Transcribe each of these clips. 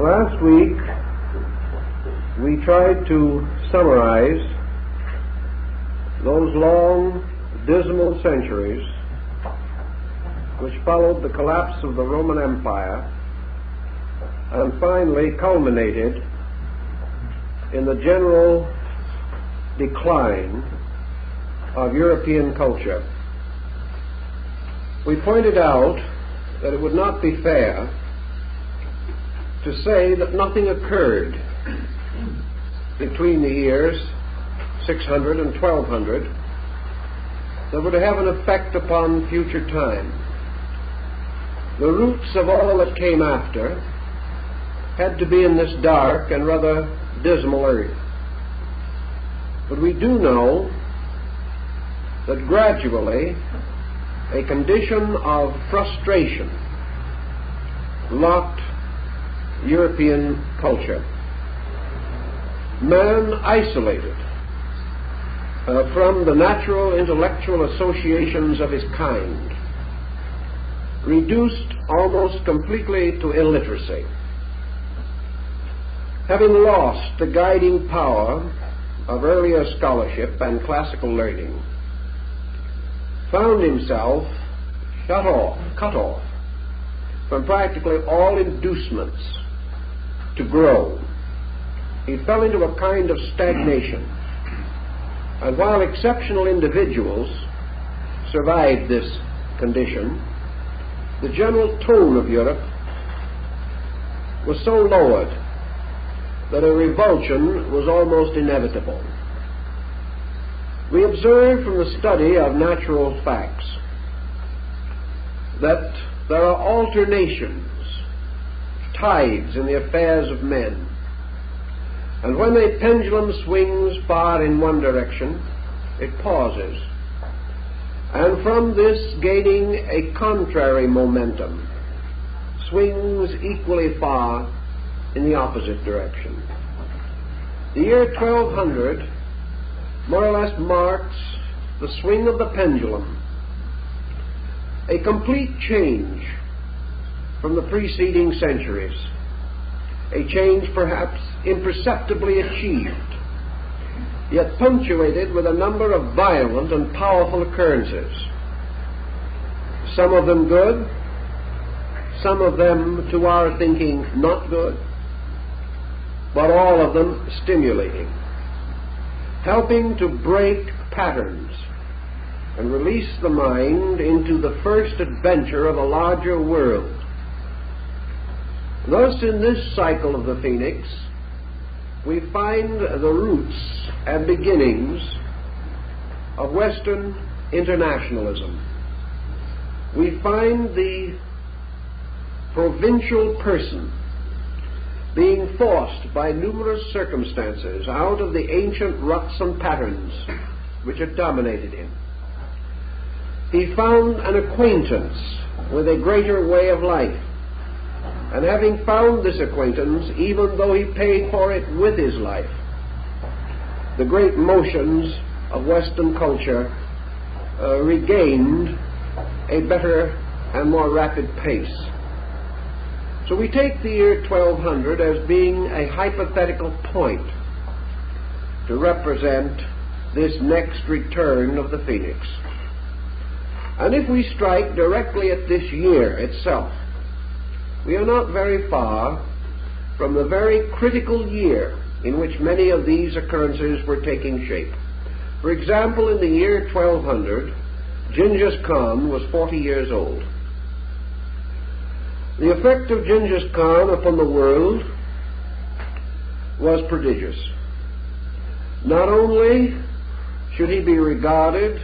Last week, we tried to summarize those long, dismal centuries which followed the collapse of the Roman Empire and finally culminated in the general decline of European culture. We pointed out that it would not be fair to say that nothing occurred between the years 600 and 1200 that would have an effect upon future time. The roots of all that came after had to be in this dark and rather dismal earth. But we do know that gradually a condition of frustration locked European culture. Man isolated from the natural intellectual associations of his kind, reduced almost completely to illiteracy, having lost the guiding power of earlier scholarship and classical learning, found himself cut off from practically all inducements to grow. He fell into a kind of stagnation. And while exceptional individuals survived this condition, the general tone of Europe was so lowered that a revulsion was almost inevitable. We observe from the study of natural facts that there are alternations, tides in the affairs of men. And when a pendulum swings far in one direction, it pauses. And from this gaining a contrary momentum, swings equally far in the opposite direction. The year 1200 more or less marks the swing of the pendulum, a complete change from the preceding centuries, a change perhaps imperceptibly achieved, yet punctuated with a number of violent and powerful occurrences, some of them good, some of them, to our thinking, not good, but all of them stimulating, helping to break patterns and release the mind into the first adventure of a larger world. Thus, in this cycle of the Phoenix, we find the roots and beginnings of Western internationalism. We find the provincial person being forced by numerous circumstances out of the ancient ruts and patterns which had dominated him. He found an acquaintance with a greater way of life. And having found this acquaintance, even though he paid for it with his life, the great motions of Western culture regained a better and more rapid pace. So we take the year 1200 as being a hypothetical point to represent this next return of the Phoenix. And if we strike directly at this year itself, we are not very far from the very critical year in which many of these occurrences were taking shape. For example, in the year 1200, Genghis Khan was 40 years old. The effect of Genghis Khan upon the world was prodigious. Not only should he be regarded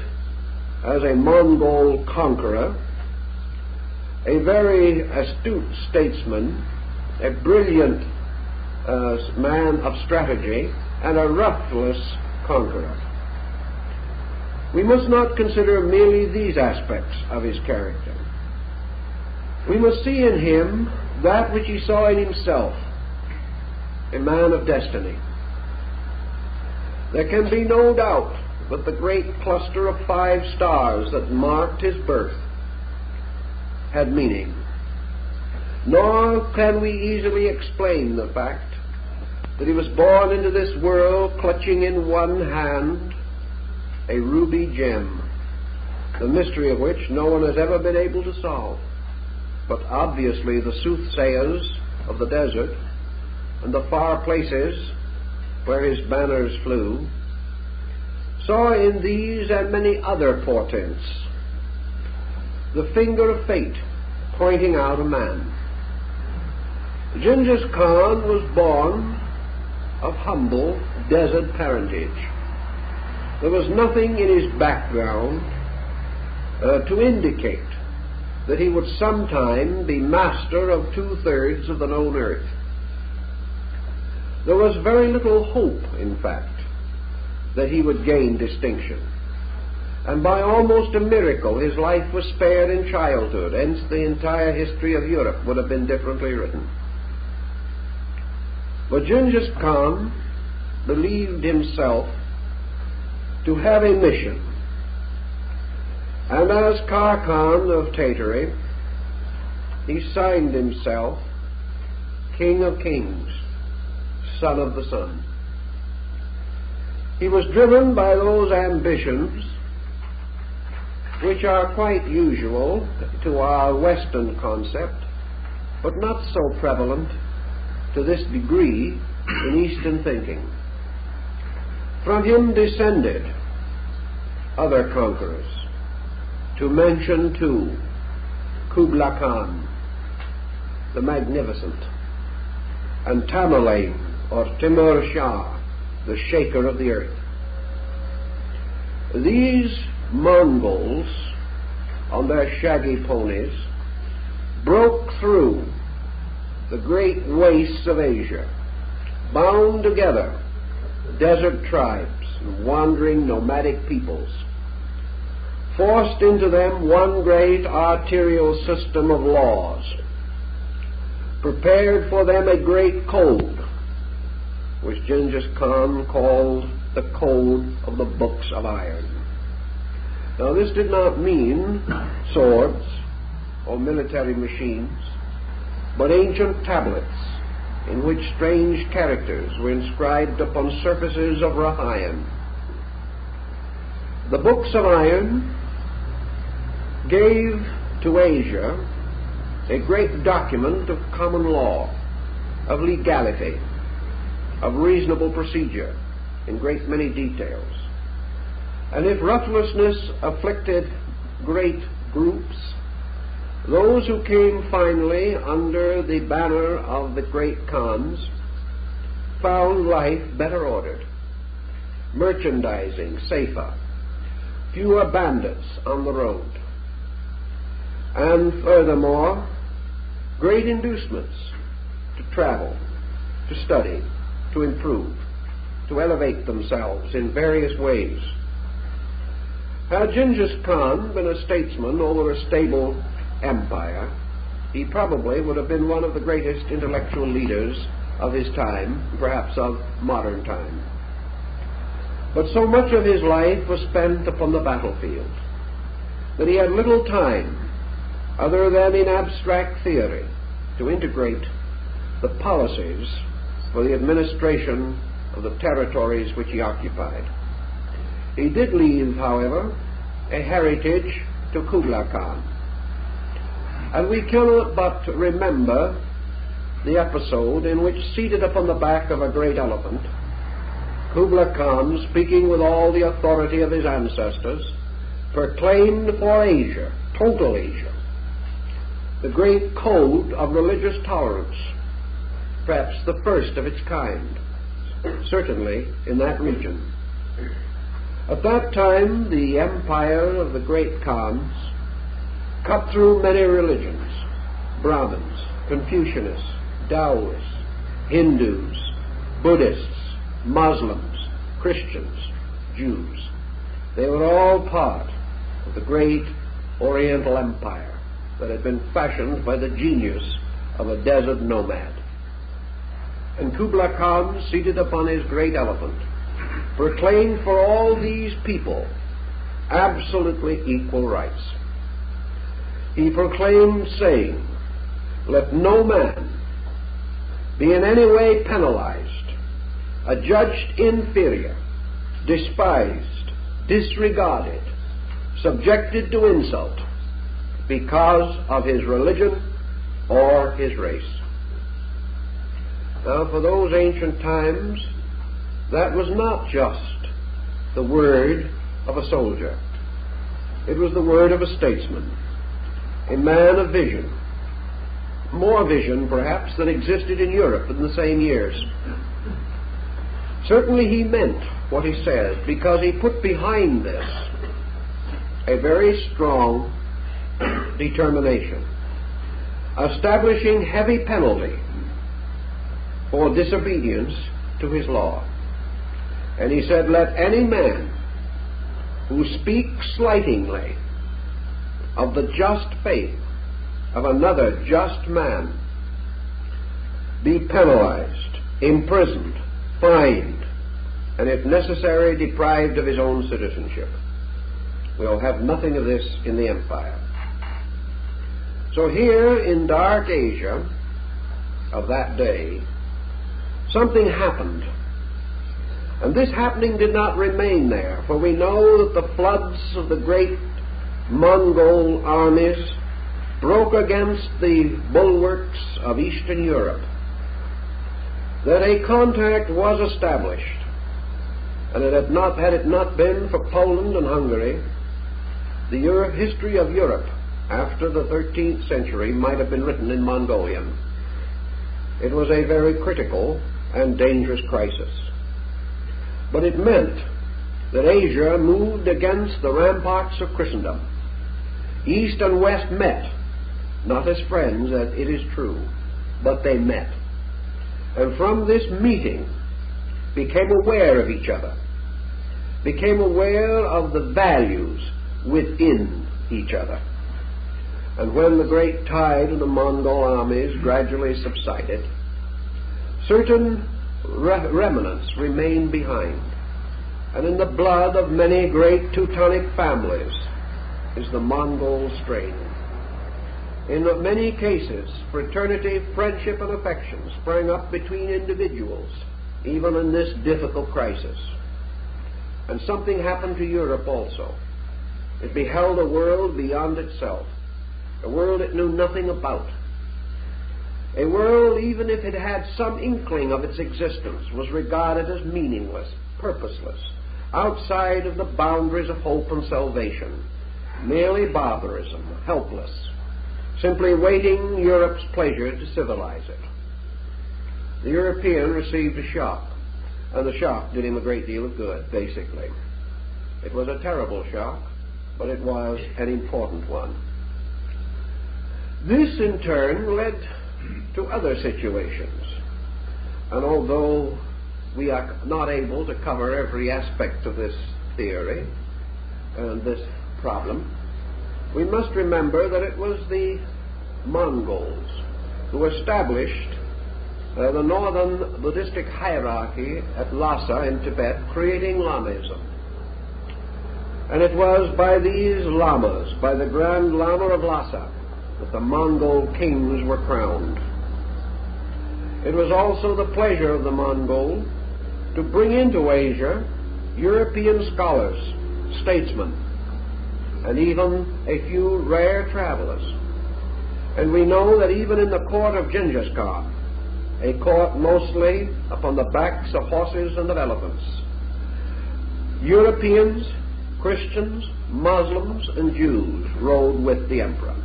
as a Mongol conqueror, a very astute statesman, a brilliant man of strategy, and a ruthless conqueror. We must not consider merely these aspects of his character. We must see in him that which he saw in himself, a man of destiny. There can be no doubt that the great cluster of 5 stars that marked his birth had meaning. Nor can we easily explain the fact that he was born into this world clutching in one hand a ruby gem, the mystery of which no one has ever been able to solve. But obviously the soothsayers of the desert and the far places where his banners flew saw in these and many other portents the finger of fate pointing out a man. Genghis Khan was born of humble desert parentage. There was nothing in his background to indicate that he would sometime be master of 2/3 of the known earth. There was very little hope, in fact, that he would gain distinction. And by almost a miracle, his life was spared in childhood, hence the entire history of Europe would have been differently written. But Genghis Khan believed himself to have a mission. And as Khakan of Tartary, he signed himself King of Kings, Son of the Sun. He was driven by those ambitions which are quite usual to our Western concept, but not so prevalent to this degree in Eastern thinking. From him descended other conquerors, to mention two: Kublai Khan, the Magnificent, and Tamerlane, or Timur Shah, the Shaker of the Earth. These Mongols, on their shaggy ponies, broke through the great wastes of Asia, bound together desert tribes and wandering nomadic peoples, forced into them one great arterial system of laws, prepared for them a great code, which Genghis Khan called the Code of the Books of Iron. Now, this did not mean swords or military machines, but ancient tablets in which strange characters were inscribed upon surfaces of rough iron. The Books of Iron gave to Asia a great document of common law, of legality, of reasonable procedure in great many details. And if roughlessness afflicted great groups, those who came finally under the banner of the great Khans found life better ordered, merchandising safer, fewer bandits on the road, and furthermore, great inducements to travel, to study, to improve, to elevate themselves in various ways. Had Genghis Khan been a statesman over a stable empire, he probably would have been one of the greatest intellectual leaders of his time, perhaps of modern time. But so much of his life was spent upon the battlefield that he had little time, other than in abstract theory, to integrate the policies for the administration of the territories which he occupied. He did leave, however, a heritage to Kublai Khan. And we cannot but remember the episode in which, seated upon the back of a great elephant, Kublai Khan, speaking with all the authority of his ancestors, proclaimed for Asia, total Asia, the great code of religious tolerance, perhaps the first of its kind, certainly in that region. At that time, the empire of the great Khans cut through many religions: Brahmins, Confucianists, Taoists, Hindus, Buddhists, Muslims, Christians, Jews. They were all part of the great Oriental Empire that had been fashioned by the genius of a desert nomad. And Kublai Khan, seated upon his great elephant, proclaimed for all these people absolutely equal rights. He proclaimed, saying let no man be in any way penalized, adjudged inferior, despised, disregarded, subjected to insult because of his religion or his race. Now, for those ancient times, that was not just the word of a soldier. It was the word of a statesman, a man of vision, more vision perhaps than existed in Europe in the same years. Certainly he meant what he said, because he put behind this a very strong determination, establishing heavy penalty for disobedience to his law. And he said, let any man who speaks slightingly of the just faith of another just man be penalized, imprisoned, fined, and if necessary deprived of his own citizenship. We'll have nothing of this in the empire. So here in dark Asia of that day, something happened. And this happening did not remain there, for we know that the floods of the great Mongol armies broke against the bulwarks of Eastern Europe, that a contact was established, and had it not been for Poland and Hungary, the history of Europe after the 13th century might have been written in Mongolian. It was a very critical and dangerous crisis. But it meant that Asia moved against the ramparts of Christendom. East and West met, not as friends, as it is true, but they met. And from this meeting became aware of each other, became aware of the values within each other. And when the great tide of the Mongol armies gradually subsided, certain remnants remained behind. And in the blood of many great Teutonic families is the Mongol strain. In many cases, fraternity, friendship, and affection sprang up between individuals, even in this difficult crisis. And something happened to Europe also. It beheld a world beyond itself, a world it knew nothing about. A world, even if it had some inkling of its existence, was regarded as meaningless, purposeless, outside of the boundaries of hope and salvation, merely barbarism, helpless, simply waiting Europe's pleasure to civilize it. The European received a shock, and the shock did him a great deal of good, basically. It was a terrible shock, but it was an important one. This, in turn, led to other situations. And although we are not able to cover every aspect of this theory and this problem, we must remember that it was the Mongols who established the northern Buddhistic hierarchy at Lhasa in Tibet, creating Lamaism. And it was by these lamas, by the Grand Lama of Lhasa, that the Mongol kings were crowned. It was also the pleasure of the Mongol to bring into Asia European scholars, statesmen, and even a few rare travelers. And we know that even in the court of Genghis Khan, a court mostly upon the backs of horses and of elephants, Europeans, Christians, Muslims, and Jews rode with the emperor.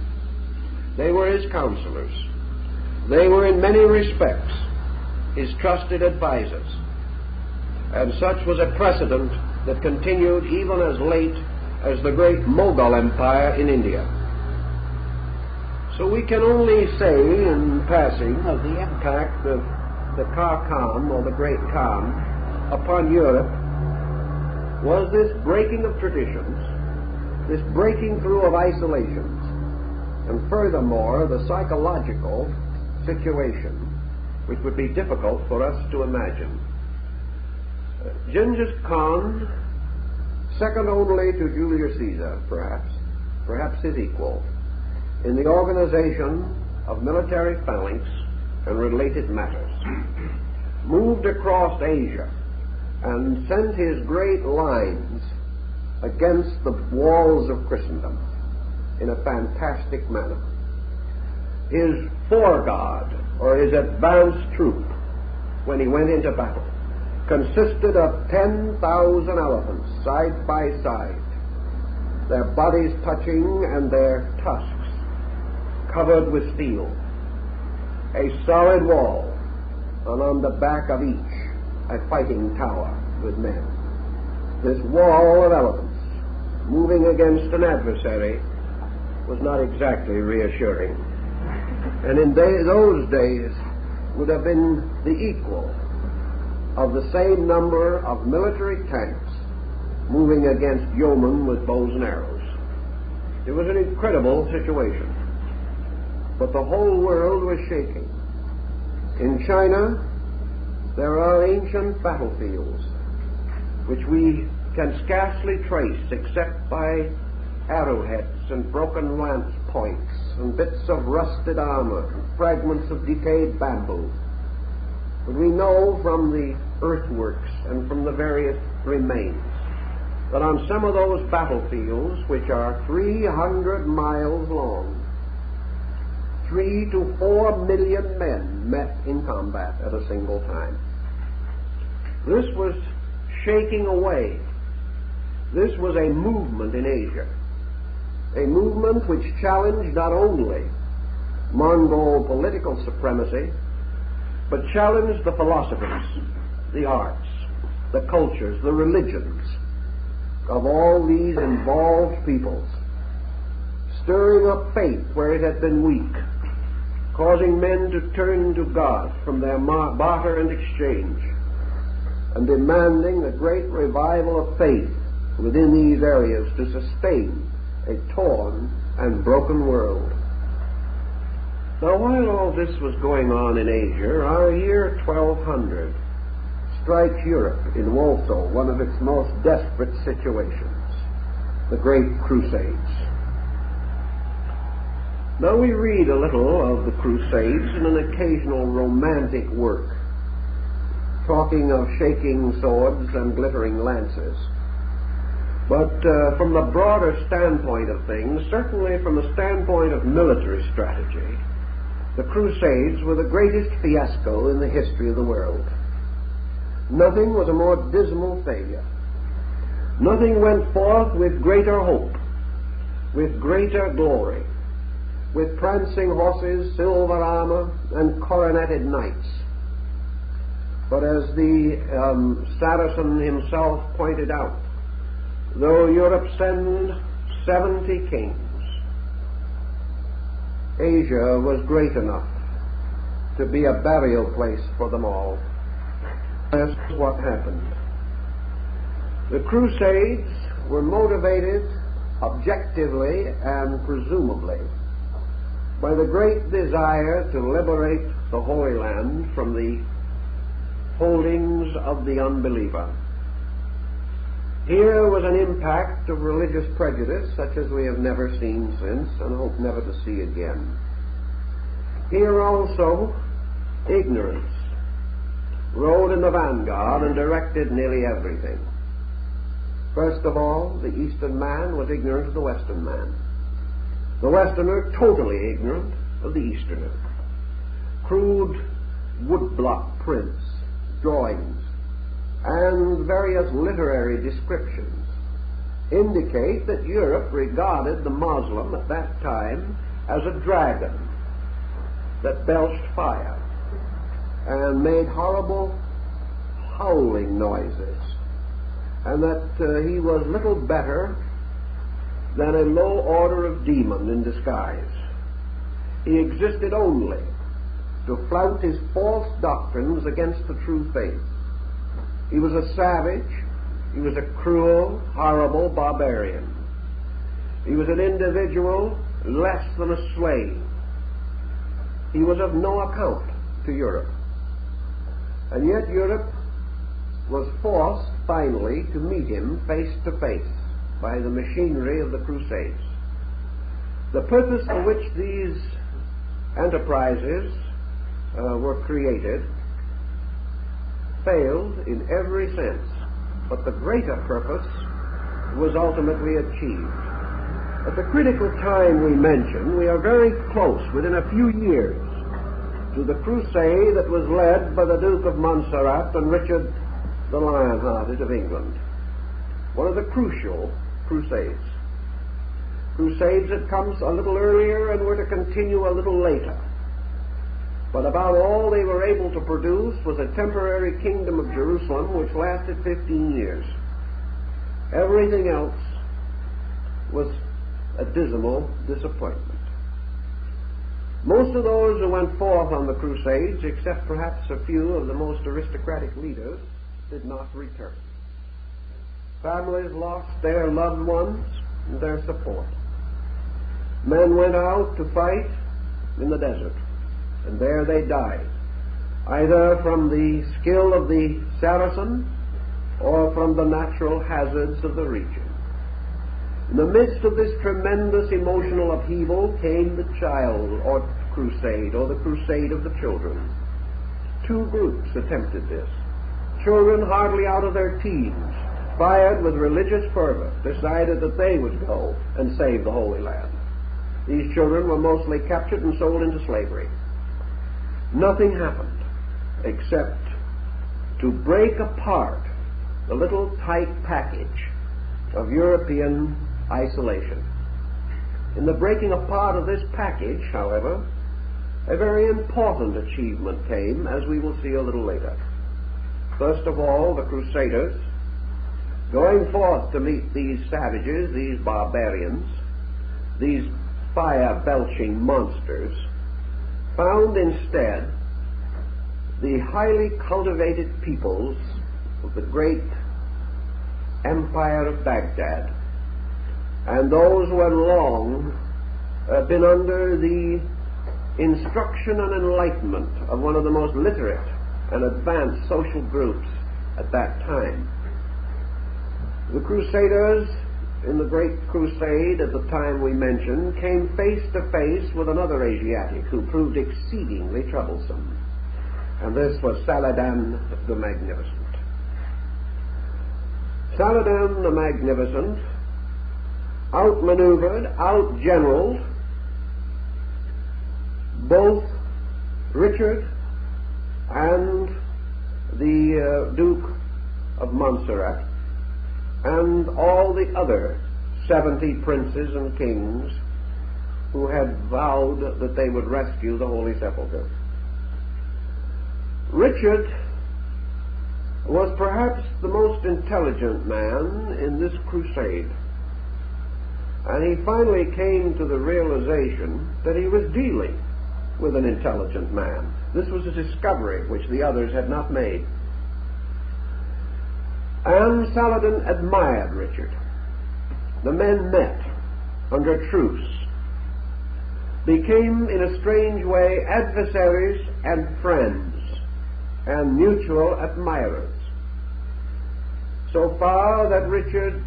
They were his counselors. They were in many respects his trusted advisors. And such was a precedent that continued even as late as the great Mughal Empire in India. So we can only say in passing of the impact of the Khan, or the Great Khan, upon Europe was this breaking of traditions, this breaking through of isolations, and furthermore the psychological situation, which would be difficult for us to imagine. Genghis Khan, second only to Julius Caesar, perhaps his equal, in the organization of military phalanx and related matters, moved across Asia and sent his great lines against the walls of Christendom in a fantastic manner. His foreguard, or his advance troop, when he went into battle, consisted of 10,000 elephants side by side, their bodies touching and their tusks covered with steel, a solid wall, and on the back of each a fighting tower with men. This wall of elephants moving against an adversary was not exactly reassuring, and in those days would have been the equal of the same number of military tanks moving against yeomen with bows and arrows. It was an incredible situation, but the whole world was shaking. In China, there are ancient battlefields which we can scarcely trace except by arrowheads and broken lance points and bits of rusted armor and fragments of decayed bamboo. But we know from the earthworks and from the various remains that on some of those battlefields, which are 300 miles long, 3 to 4 million men met in combat at a single time. This was shaking away. This was a movement in Asia, a movement which challenged not only Mongol political supremacy, but challenged the philosophers, the arts, the cultures, the religions of all these involved peoples, stirring up faith where it had been weak, causing men to turn to God from their barter and exchange, and demanding a great revival of faith within these areas to sustain a torn and broken world. Now, while all this was going on in Asia, our year 1200 strikes Europe in also one of its most desperate situations, the Great Crusades. Now we read a little of the Crusades in an occasional romantic work, talking of shaking swords and glittering lances. But from the broader standpoint of things, certainly from the standpoint of military strategy, the Crusades were the greatest fiasco in the history of the world. Nothing was a more dismal failure. Nothing went forth with greater hope, with greater glory, with prancing horses, silver armor, and coroneted knights. But as the Saracen himself pointed out, though Europe send 70 kings, Asia was great enough to be a burial place for them all. That's what happened. The Crusades were motivated objectively and presumably by the great desire to liberate the Holy Land from the holdings of the unbeliever. Here was an impact of religious prejudice such as we have never seen since and hope never to see again. Here also, ignorance rode in the vanguard and directed nearly everything. First of all, the Eastern man was ignorant of the Western man. The Westerner totally ignorant of the Easterner. Crude woodblock prints, drawings, and various literary descriptions indicate that Europe regarded the Moslem at that time as a dragon that belched fire and made horrible howling noises, and that he was little better than a low order of demon in disguise. He existed only to flout his false doctrines against the true faith. He was a savage. He was a cruel, horrible barbarian. He was an individual less than a slave. He was of no account to Europe. And yet Europe was forced finally to meet him face to face by the machinery of the Crusades. The purpose for which these enterprises were created failed in every sense, but the greater purpose was ultimately achieved. At the critical time we mention, we are very close, within a few years, to the crusade that was led by the Duke of Montserrat and Richard the Lion-Hearted of England. One of the crucial crusades. Crusades had come a little earlier and were to continue a little later. But about all they were able to produce was a temporary kingdom of Jerusalem which lasted 15 years. Everything else was a dismal disappointment. Most of those who went forth on the crusades, except perhaps a few of the most aristocratic leaders, did not return. Families lost their loved ones and their support. Men went out to fight in the desert, and there they died, either from the skill of the Saracen or from the natural hazards of the region. In the midst of this tremendous emotional upheaval came the child or crusade, or the crusade of the children. Two groups attempted this. Children hardly out of their teens, fired with religious fervor, decided that they would go and save the Holy Land. These children were mostly captured and sold into slavery. Nothing happened except to break apart the little tight package of European isolation. In the breaking apart of this package, however, a very important achievement came, as we will see a little later. First of all, the Crusaders, going forth to meet these savages, these barbarians, these fire-belching monsters, found instead the highly cultivated peoples of the great empire of Baghdad, and those who had long been under the instruction and enlightenment of one of the most literate and advanced social groups at that time. The Crusaders, in the great crusade at the time we mentioned, came face to face with another Asiatic who proved exceedingly troublesome, and this was Saladin the Magnificent. Saladin the Magnificent outmaneuvered, outgeneraled both Richard and the Duke of Montserrat and all the other 70 princes and kings who had vowed that they would rescue the Holy Sepulchre. Richard was perhaps the most intelligent man in this crusade, and he finally came to the realization that he was dealing with an intelligent man. This was a discovery which the others had not made. And Saladin admired Richard. The men met under truce, became in a strange way adversaries and friends and mutual admirers, so far that Richard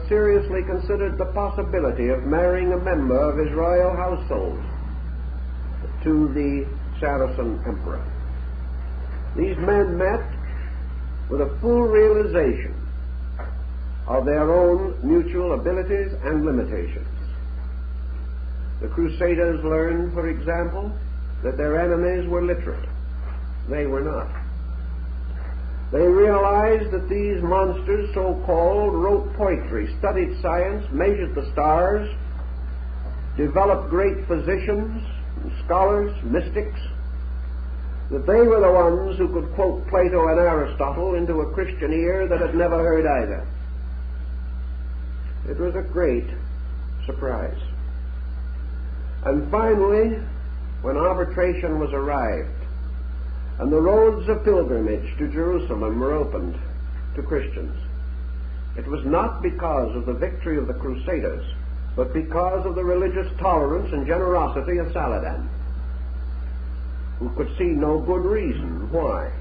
seriously considered the possibility of marrying a member of his royal household to the Saracen emperor. These men met with a full realization of their own mutual abilities and limitations. The Crusaders learned, for example, that their enemies were literate. They were not. They realized that these monsters, so-called, wrote poetry, studied science, measured the stars, developed great physicians, scholars, mystics, that they were the ones who could quote Plato and Aristotle into a Christian ear that had never heard either. It was a great surprise. And finally, when arbitration was arrived, and the roads of pilgrimage to Jerusalem were opened to Christians, it was not because of the victory of the Crusaders, but because of the religious tolerance and generosity of Saladin, who could see no good reason why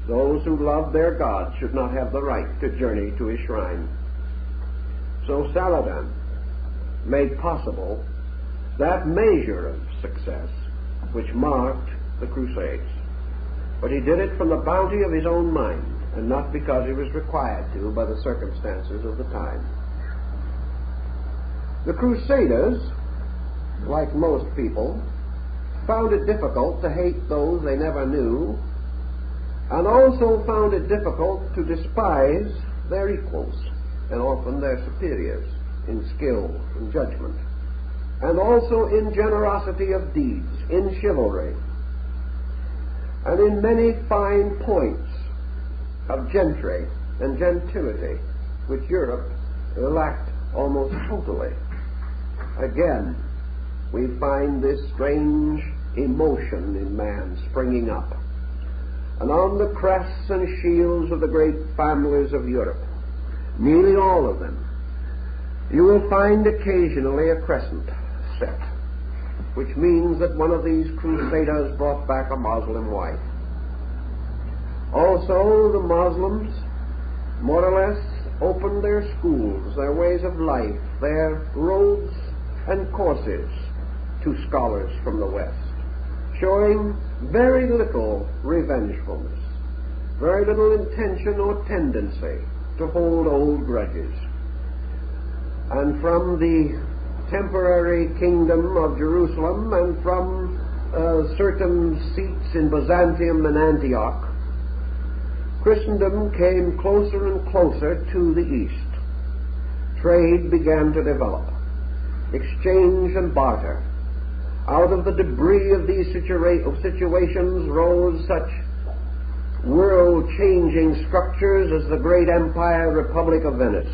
those who loved their God should not have the right to journey to his shrine. So Saladin made possible that measure of success which marked the Crusades. But he did it from the bounty of his own mind, and not because he was required to by the circumstances of the time. The Crusaders, like most people, found it difficult to hate those they never knew, and also found it difficult to despise their equals, and often their superiors, in skill and judgment, and also in generosity of deeds, in chivalry, and in many fine points of gentry and gentility, which Europe lacked almost totally. Again, we find this strange emotion in man springing up. And on the crests and shields of the great families of Europe, nearly all of them, you will find occasionally a crescent set, which means that one of these crusaders brought back a Muslim wife. Also, the Muslims more or less opened their schools, their ways of life, their roads and courses to scholars from the West, showing very little revengefulness, very little intention or tendency to hold old grudges. And from the temporary kingdom of Jerusalem and from certain seats in Byzantium and Antioch, Christendom came closer and closer to the East. Trade began to develop, exchange and barter. Out of the debris of these situations rose such world-changing structures as the great Empire Republic of Venice,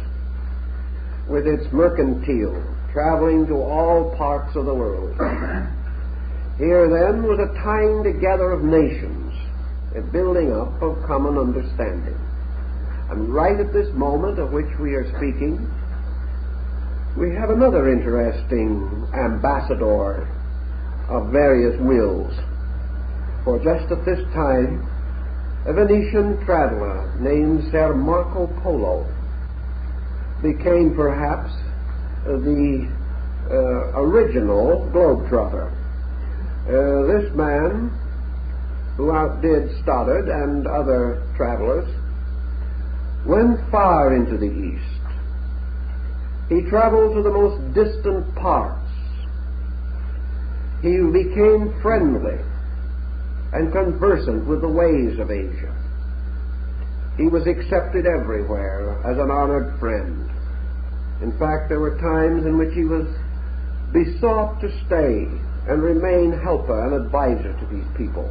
with its mercantile traveling to all parts of the world. Here, then, was a tying together of nations, a building up of common understanding. And right at this moment of which we are speaking, we have another interesting ambassador of various wills. For just at this time, a Venetian traveler named Ser Marco Polo became perhaps the original globetrotter. This man, who outdid Stoddard and other travelers, went far into the East. He traveled to the most distant parts. He became friendly and conversant with the ways of Asia. He was accepted everywhere as an honored friend. In fact, there were times in which he was besought to stay and remain helper and advisor to these people.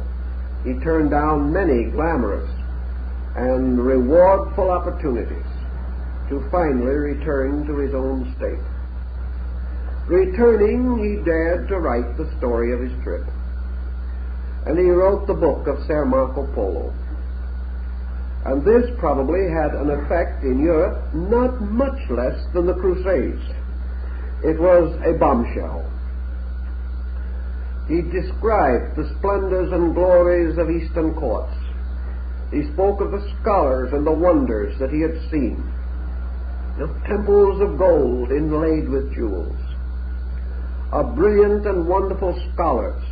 He turned down many glamorous and rewardful opportunities to finally return to his own state. Returning, he dared to write the story of his trip, and he wrote the book of Ser Marco Polo. And this probably had an effect in Europe not much less than the Crusades. It was a bombshell. He described the splendors and glories of Eastern courts. He spoke of the scholars and the wonders that he had seen, of temples of gold inlaid with jewels, of brilliant and wonderful scholars,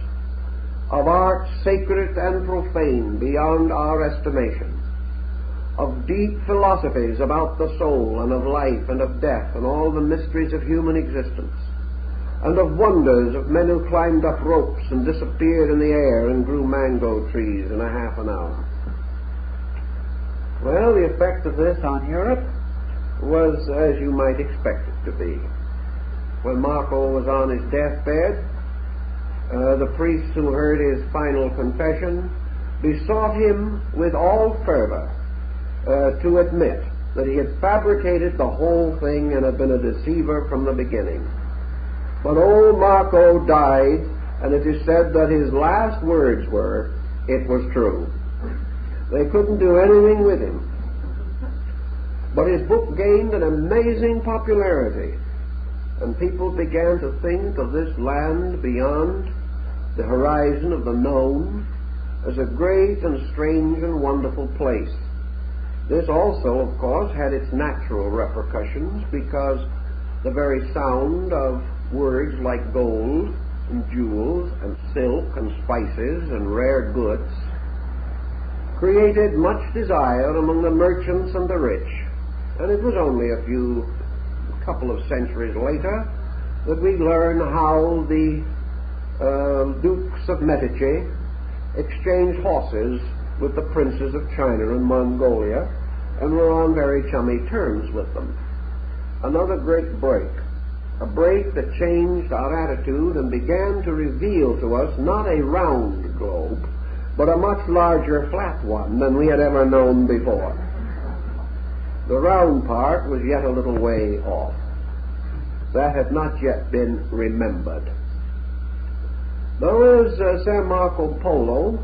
of art sacred and profane beyond our estimation, of deep philosophies about the soul and of life and of death and all the mysteries of human existence, and of wonders of men who climbed up ropes and disappeared in the air and grew mango trees in a half an hour. Well, the effect of this on Europe was as you might expect it to be. When Marco was on his deathbed, the priests who heard his final confession besought him with all fervor to admit that he had fabricated the whole thing and had been a deceiver from the beginning. But old Marco died, and it is said that his last words were, "It was true." They couldn't do anything with him. But his book gained an amazing popularity, and people began to think of this land beyond the horizon of the known as a great and strange and wonderful place. This also, of course, had its natural repercussions, because the very sound of words like gold and jewels and silk and spices and rare goods created much desire among the merchants and the rich, and it was only a couple of centuries later that we learn how the Dukes of Medici exchanged horses with the princes of China and Mongolia and were on very chummy terms with them. Another great break, a break that changed our attitude and began to reveal to us not a round globe, but a much larger flat one than we had ever known before. The round part was yet a little way off. That had not yet been remembered. Though as San Marco Polo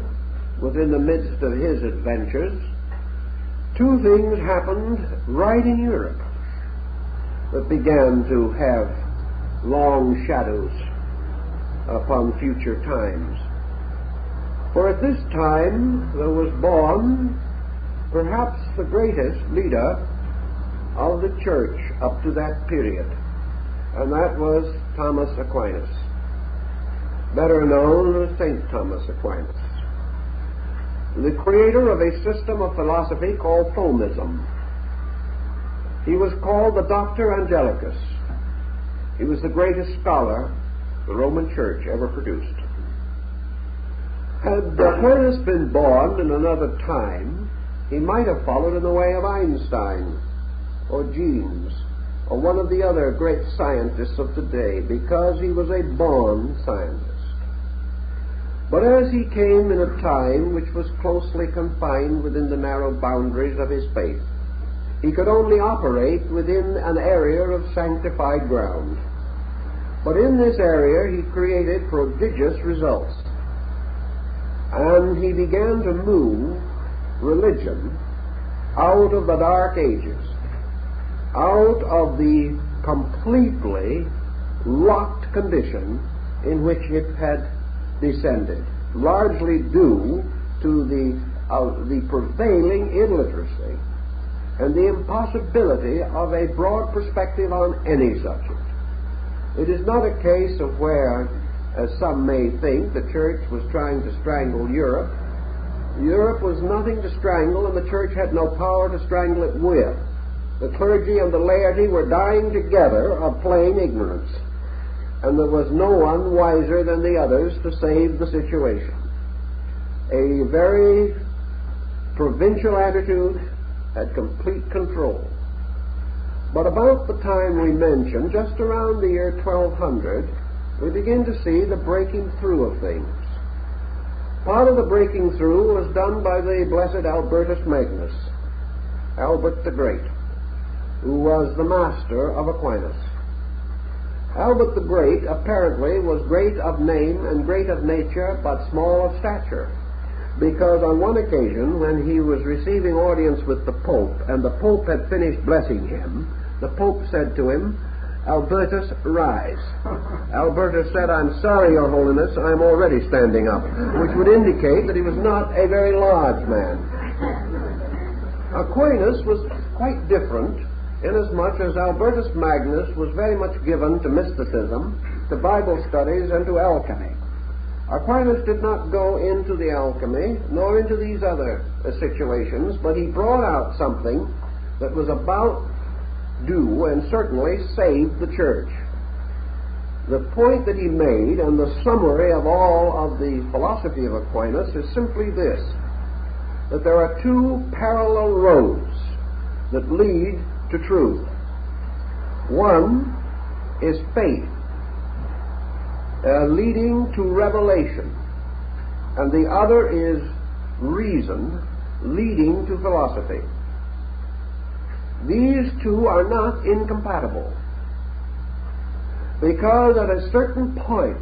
was in the midst of his adventures, two things happened right in Europe that began to have long shadows upon future times. For at this time there was born perhaps the greatest leader of the church up to that period, and that was Thomas Aquinas, better known as St. Thomas Aquinas, the creator of a system of philosophy called Thomism. He was called the Doctor Angelicus. He was the greatest scholar the Roman Church ever produced. Had Aquinas been born in another time, he might have followed in the way of Einstein or Jeans or one of the other great scientists of today, because he was a born scientist. But as he came in a time which was closely confined within the narrow boundaries of his faith, he could only operate within an area of sanctified ground. But in this area he created prodigious results, and he began to move religion out of the Dark Ages, out of the completely locked condition in which it had descended, largely due to the prevailing illiteracy and the impossibility of a broad perspective on any subject. It is not a case of where, as some may think, the church was trying to strangle Europe. Europe was nothing to strangle, and the church had no power to strangle it with. The clergy and the laity were dying together of plain ignorance, and there was no one wiser than the others to save the situation. A very provincial attitude had complete control. But about the time we mentioned, just around the year 1200, we begin to see the breaking through of things. Part of the breaking through was done by the blessed Albertus Magnus, Albert the Great, who was the master of Aquinas. Albert the Great apparently was great of name and great of nature, but small of stature, because on one occasion when he was receiving audience with the Pope, and the Pope had finished blessing him, the Pope said to him, "Albertus, rise." Albertus said, "I'm sorry, Your Holiness, I'm already standing up," which would indicate that he was not a very large man. Aquinas was quite different, inasmuch as Albertus Magnus was very much given to mysticism, to Bible studies, and to alchemy. Aquinas did not go into the alchemy, nor into these other situations, but he brought out something that was about due and certainly saved the church. The point that he made, and the summary of all of the philosophy of Aquinas, is simply this: that there are two parallel roads that lead to truth. One is faith, leading to revelation, and the other is reason, leading to philosophy. These two are not incompatible, because at a certain point,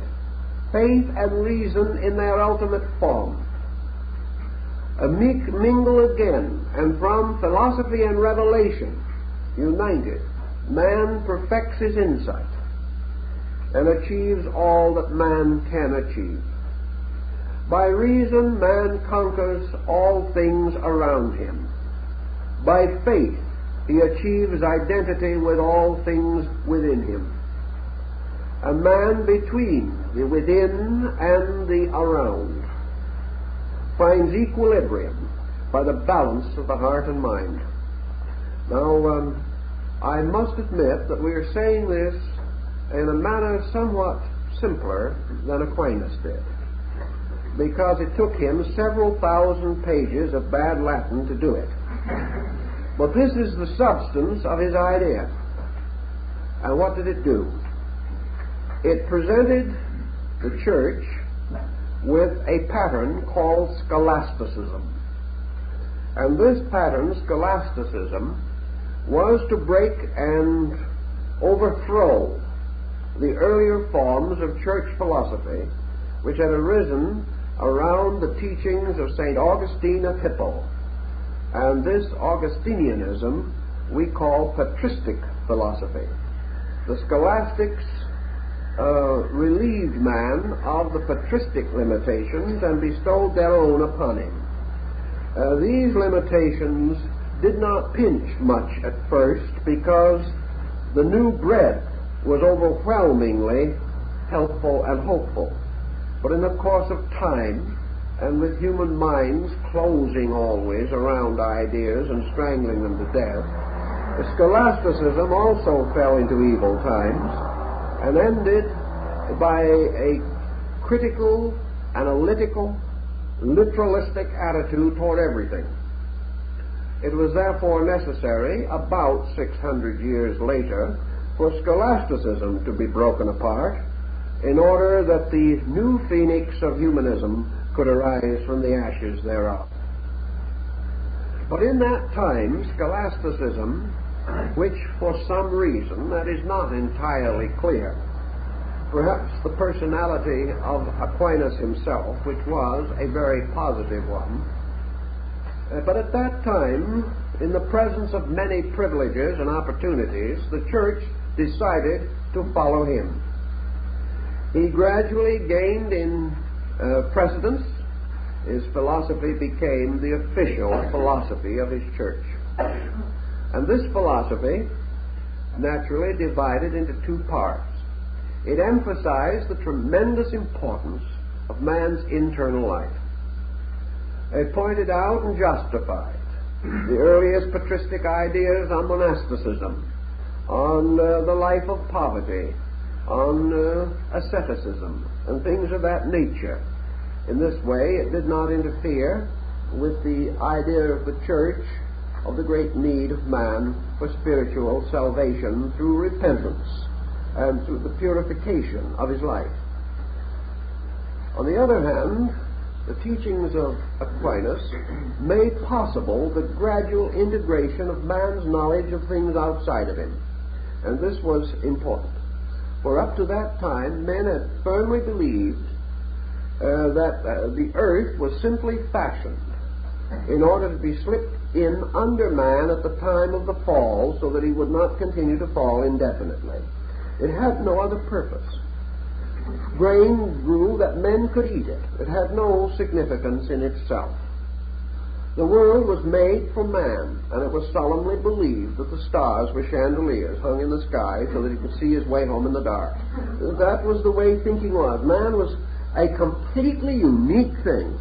faith and reason in their ultimate form mingle again, and from philosophy and revelation united, man perfects his insight and achieves all that man can achieve. By reason, man conquers all things around him. By faith, he achieves identity with all things within him. and man between the within and the around finds equilibrium by the balance of the heart and mind. Now, I must admit that we are saying this in a manner somewhat simpler than Aquinas did, because it took him several thousand pages of bad Latin to do it. But this is the substance of his idea. And what did it do? It presented the church with a pattern called scholasticism. And this pattern, scholasticism, was to break and overthrow the earlier forms of church philosophy which had arisen around the teachings of St. Augustine of Hippo. And this Augustinianism we call patristic philosophy. The scholastics relieved man of the patristic limitations and bestowed their own upon him. These limitations did not pinch much at first, because the new bread was overwhelmingly helpful and hopeful. But in the course of time, and with human minds closing always around ideas and strangling them to death, scholasticism also fell into evil times and ended by a critical, analytical, literalistic attitude toward everything. It was therefore necessary, about 600 years later, for scholasticism to be broken apart in order that the new phoenix of humanism could arise from the ashes thereof. But in that time, scholasticism, which for some reason that is not entirely clear, perhaps the personality of Aquinas himself, which was a very positive one, but at that time, in the presence of many privileges and opportunities, the church decided to follow him. He gradually gained in precedence. His philosophy became the official philosophy of his church. And this philosophy naturally divided into two parts. It emphasized the tremendous importance of man's internal life. It pointed out and justified the earliest patristic ideas on monasticism, on the life of poverty, on asceticism, and things of that nature. In this way, it did not interfere with the idea of the church of the great need of man for spiritual salvation through repentance and through the purification of his life. On the other hand, the teachings of Aquinas made possible the gradual integration of man's knowledge of things outside of him. And this was important. For up to that time, men had firmly believed that the earth was simply fashioned in order to be slipped in under man at the time of the fall, so that he would not continue to fall indefinitely. It had no other purpose. Grain grew that men could eat it. It had no significance in itself. The world was made for man, and it was solemnly believed that the stars were chandeliers hung in the sky so that he could see his way home in the dark. That was the way thinking was. Man was a completely unique thing,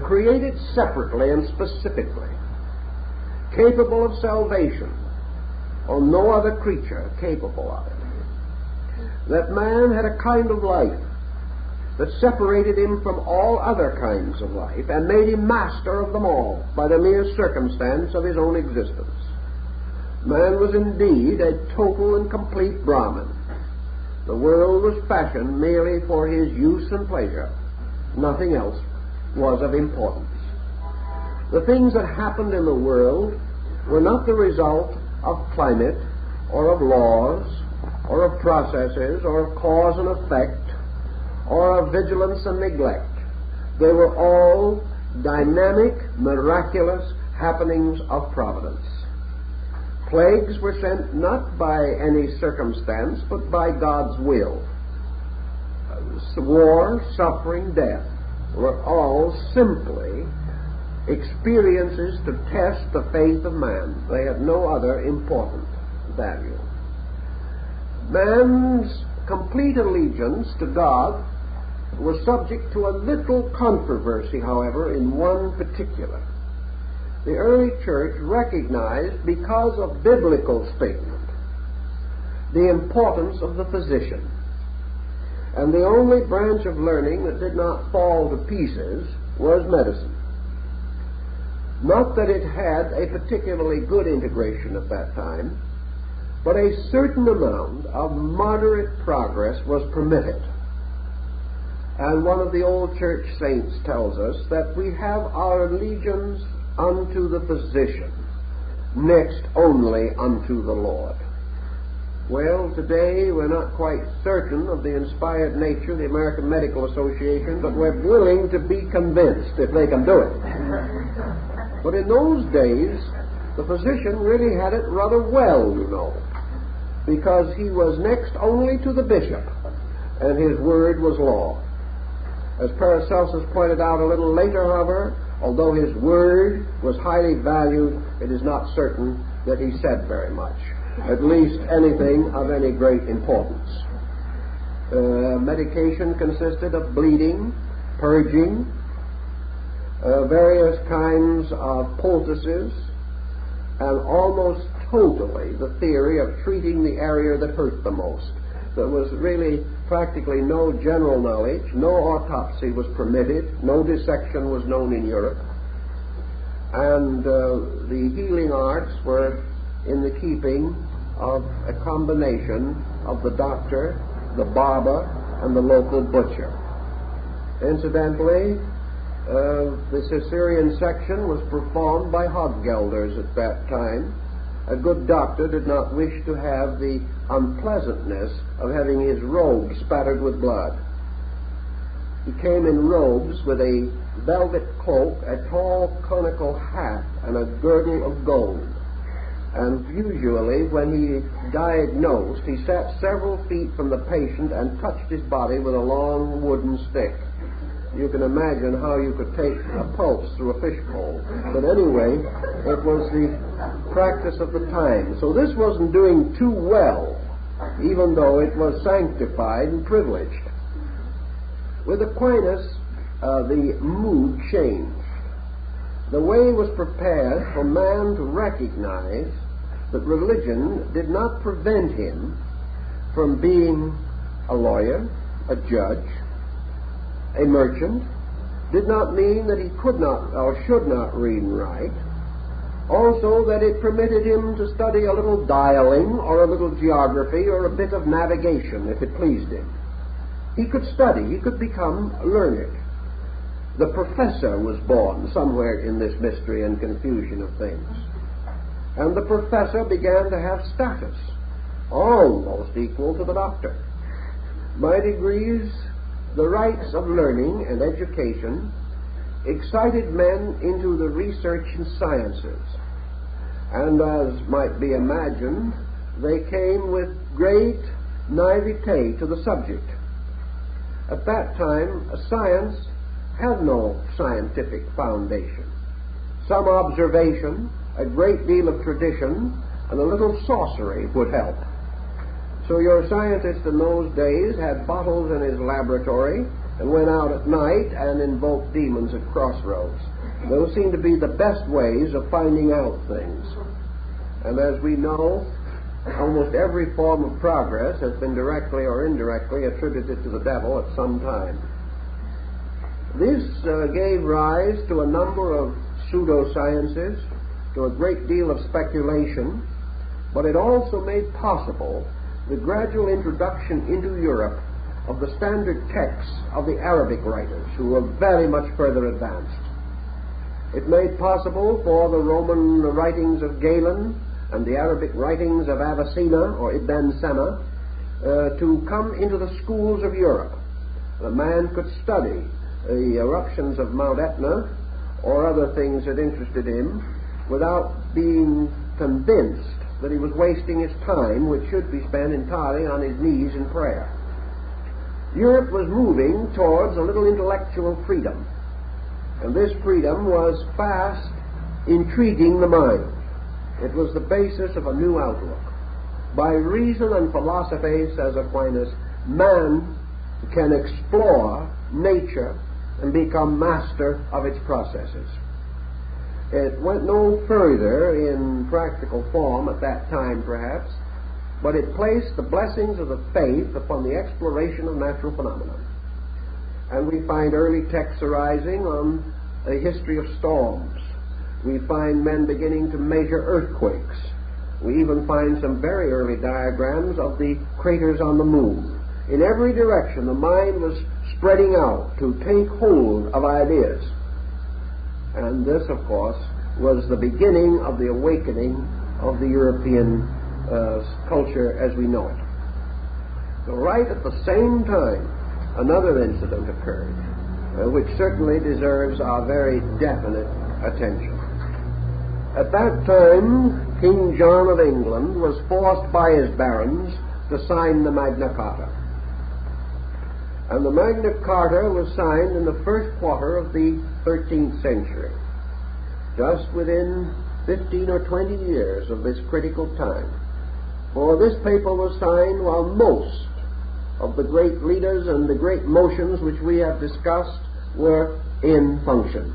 created separately and specifically, capable of salvation, or no other creature capable of it. That man had a kind of life that separated him from all other kinds of life and made him master of them all by the mere circumstance of his own existence. Man was indeed a total and complete Brahmin. The world was fashioned merely for his use and pleasure. Nothing else was of importance. The things that happened in the world were not the result of climate or of laws or of processes or of cause and effect or of vigilance and neglect. They were all dynamic, miraculous happenings of providence. Plagues were sent not by any circumstance, but by God's will. War, suffering, death were all simply experiences to test the faith of man. They had no other important value. Man's complete allegiance to God was subject to a little controversy, however, in one particular. The early church recognized, because of biblical statement, the importance of the physician. And the only branch of learning that did not fall to pieces was medicine. Not that it had a particularly good integration at that time, but a certain amount of moderate progress was permitted. And one of the old church saints tells us that we have our allegiance unto the physician, next only unto the Lord. Well, today we're not quite certain of the inspired nature of the American Medical Association, but we're willing to be convinced if they can do it. But in those days, the physician really had it rather well, you know, because he was next only to the bishop, and his word was law. As Paracelsus pointed out a little later, however, although his word was highly valued, it is not certain that he said very much, at least anything of any great importance. Medication consisted of bleeding, purging, various kinds of poultices, and almost totally the theory of treating the area that hurt the most. There was really practically no general knowledge, no autopsy was permitted, no dissection was known in Europe, and the healing arts were in the keeping of a combination of the doctor, the barber, and the local butcher. Incidentally, the cesarean section was performed by hoggelders at that time. A good doctor did not wish to have the unpleasantness of having his robe spattered with blood. He came in robes with a velvet cloak, a tall conical hat, and a girdle of gold. And usually when he diagnosed, he sat several feet from the patient and touched his body with a long wooden stick. You can imagine how you could take a pulse through a fishbowl. But anyway, it was the practice of the time. So this wasn't doing too well, even though it was sanctified and privileged. With Aquinas, the mood changed. The way was prepared for man to recognize that religion did not prevent him from being a lawyer, a judge, a merchant, did not mean that he could not or should not read and write. Also that it permitted him to study a little dialing or a little geography or a bit of navigation if it pleased him. He could study, he could become learned. The professor was born somewhere in this mystery and confusion of things. And the professor began to have status, almost equal to the doctor. By degrees, the rights of learning and education excited men into the research in sciences. And as might be imagined, they came with great naivete to the subject. At that time, science had no scientific foundation. Some observation, a great deal of tradition, and a little sorcery would help. So your scientist in those days had bottles in his laboratory and went out at night and invoked demons at crossroads. Those seem to be the best ways of finding out things. And as we know, almost every form of progress has been directly or indirectly attributed to the devil at some time. This gave rise to a number of pseudosciences, to a great deal of speculation, but it also made possible the gradual introduction into Europe of the standard texts of the Arabic writers, who were very much further advanced. It made possible for the Roman writings of Galen and the Arabic writings of Avicenna or Ibn Sena to come into the schools of Europe. A man could study the eruptions of Mount Etna or other things that interested him without being convinced that he was wasting his time, which should be spent entirely on his knees in prayer. Europe was moving towards a little intellectual freedom, and this freedom was fast intriguing the mind. It was the basis of a new outlook. by reason and philosophy, says Aquinas, man can explore nature and become master of its processes. It went no further in practical form at that time, perhaps, but it placed the blessings of the faith upon the exploration of natural phenomena. And we find early texts arising on a history of storms. We find men beginning to measure earthquakes. We even find some very early diagrams of the craters on the moon. In every direction, the mind was spreading out to take hold of ideas. And this, of course, was the beginning of the awakening of the European culture as we know it. So right at the same time, another incident occurred, which certainly deserves our very definite attention. At that time, King John of England was forced by his barons to sign the Magna Carta. And the Magna Carta was signed in the first quarter of the 13th century, just within 15 or 20 years of this critical time. For this paper was signed while most of the great leaders and the great motions which we have discussed were in function.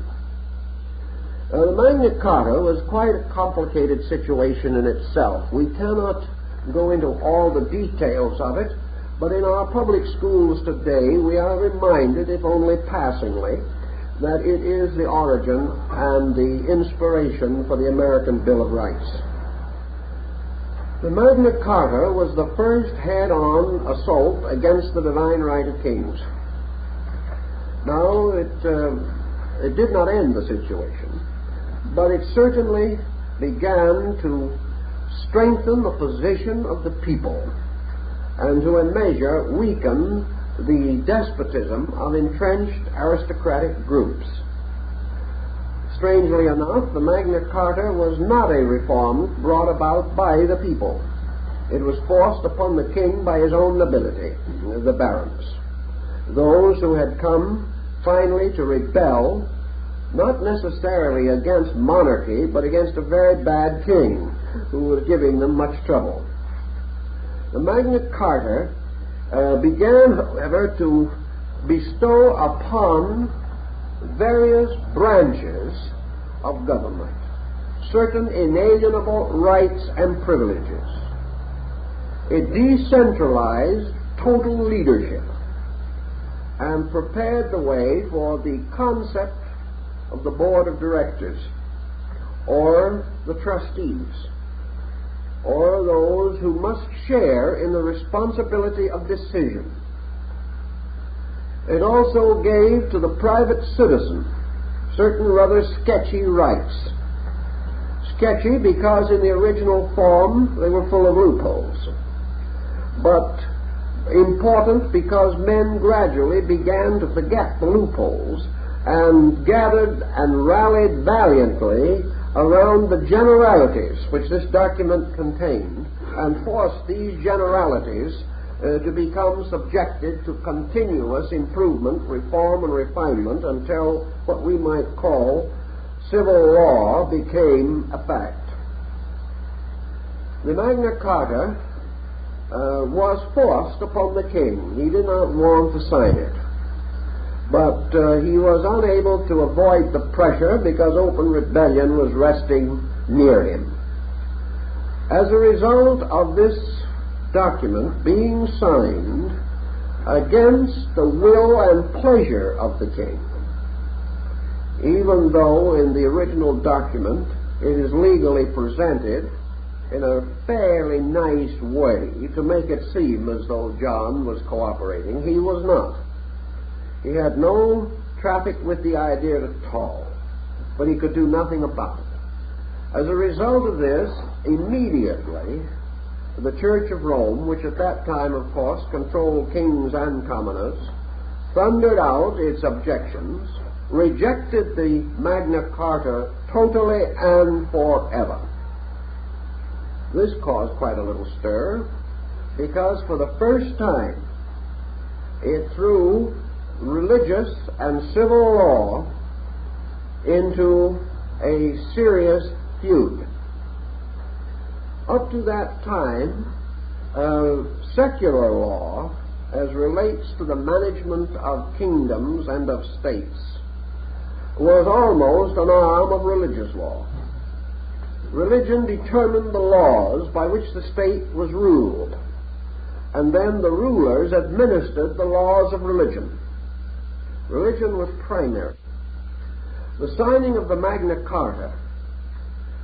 The Magna Carta was quite a complicated situation in itself. We cannot go into all the details of it, but in our public schools today we are reminded, if only passingly, that it is the origin and the inspiration for the American Bill of Rights. The Magna Carta was the first head-on assault against the divine right of kings. Now, it did not end the situation, but it certainly began to strengthen the position of the people and to a measure weaken the despotism of entrenched aristocratic groups. Strangely enough, the Magna Carta was not a reform brought about by the people. It was forced upon the king by his own nobility, the barons, those who had come finally to rebel, not necessarily against monarchy, but against a very bad king who was giving them much trouble. The Magna Carta began, however, to bestow upon various branches of government certain inalienable rights and privileges. It decentralized total leadership and prepared the way for the concept of the board of directors or the trustees or those who must share in the responsibility of decision. It also gave to the private citizen certain rather sketchy rights. Sketchy because in the original form they were full of loopholes, but important because men gradually began to forget the loopholes and gathered and rallied valiantly around the generalities which this document contained and forced these generalities to become subjected to continuous improvement, reform, and refinement until what we might call civil law became a fact. The Magna Carta was forced upon the king. He did not want to sign it, but he was unable to avoid the pressure because open rebellion was resting near him. As a result of this document being signed against the will and pleasure of the king, even though in the original document it is legally presented in a fairly nice way to make it seem as though John was cooperating, he was not. He had no traffic with the idea at all, but he could do nothing about it. As a result of this, immediately the Church of Rome, which at that time, of course, controlled kings and commoners, thundered out its objections, rejected the Magna Carta totally and forever. This caused quite a little stir, because for the first time it threw religious and civil law into a serious feud. Up to that time, secular law, as relates to the management of kingdoms and of states, was almost an arm of religious law. Religion determined the laws by which the state was ruled, and then the rulers administered the laws of religion. Religion was primary. The signing of the Magna Carta,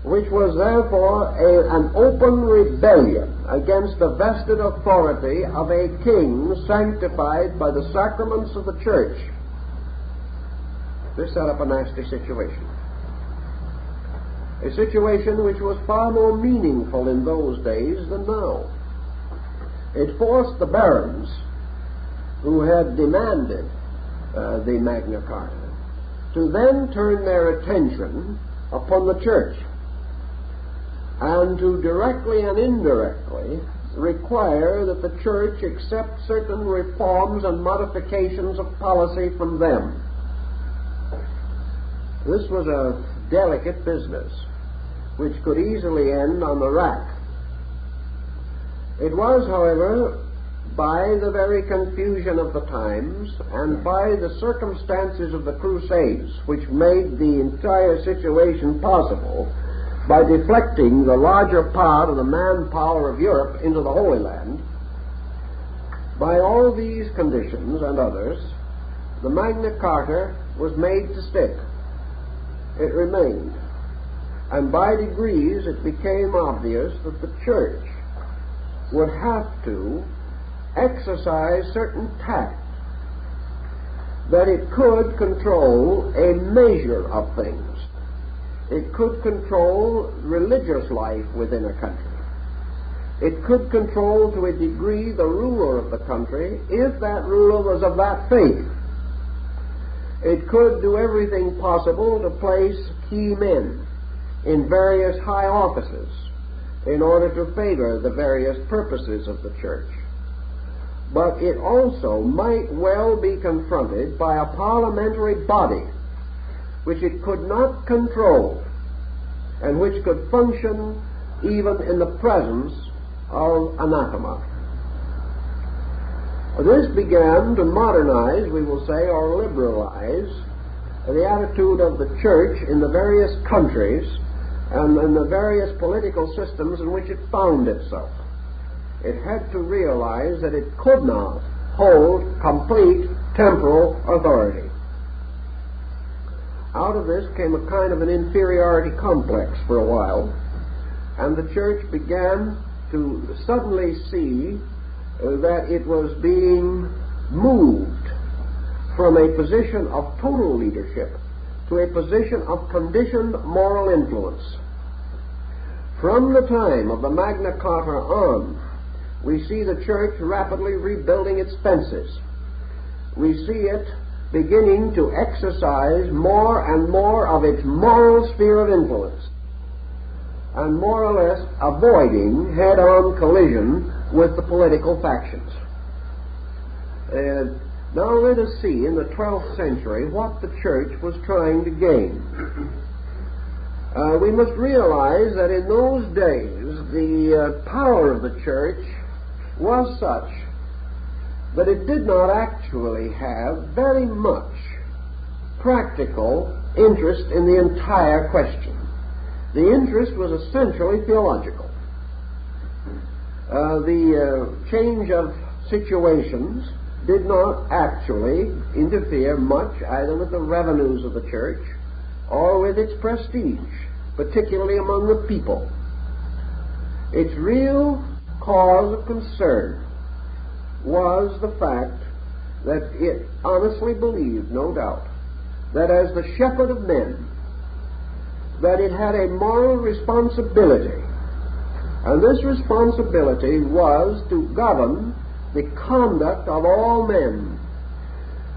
which was therefore an open rebellion against the vested authority of a king sanctified by the sacraments of the church, this set up a nasty situation. A situation which was far more meaningful in those days than now. It forced the barons, who had demanded the Magna Carta, to then turn their attention upon the church, and to directly and indirectly require that the church accept certain reforms and modifications of policy from them. This was a delicate business which could easily end on the rack. It was, however, by the very confusion of the times and by the circumstances of the Crusades, which made the entire situation possible by deflecting the larger part of the manpower of Europe into the Holy Land, by all these conditions and others, the Magna Carta was made to stick. It remained. And by degrees it became obvious that the church would have to exercise certain tact, that it could control a measure of things. It could control religious life within a country. It could control to a degree the ruler of the country, if that ruler was of that faith. It could do everything possible to place key men in various high offices in order to favor the various purposes of the church. But it also might well be confronted by a parliamentary body which it could not control and which could function even in the presence of anathema. This began to modernize, we will say, or liberalize the attitude of the church in the various countries and in the various political systems in which it found itself. It had to realize that it could not hold complete temporal authority. Out of this came a kind of an inferiority complex for a while, and the church began to suddenly see that it was being moved from a position of total leadership to a position of conditioned moral influence. From the time of the Magna Carta on, we see the church rapidly rebuilding its fences. We see it beginning to exercise more and more of its moral sphere of influence, and more or less avoiding head-on collision with the political factions. Now let us see in the 12th century what the church was trying to gain. We must realize that in those days the power of the church was such that it did not actually have very much practical interest in the entire question. The interest was essentially theological. The change of situations did not actually interfere much either with the revenues of the church or with its prestige, particularly among the people. Its real cause of concern was the fact that it honestly believed, no doubt, that as the shepherd of men, that it had a moral responsibility, and this responsibility was to govern the conduct of all men,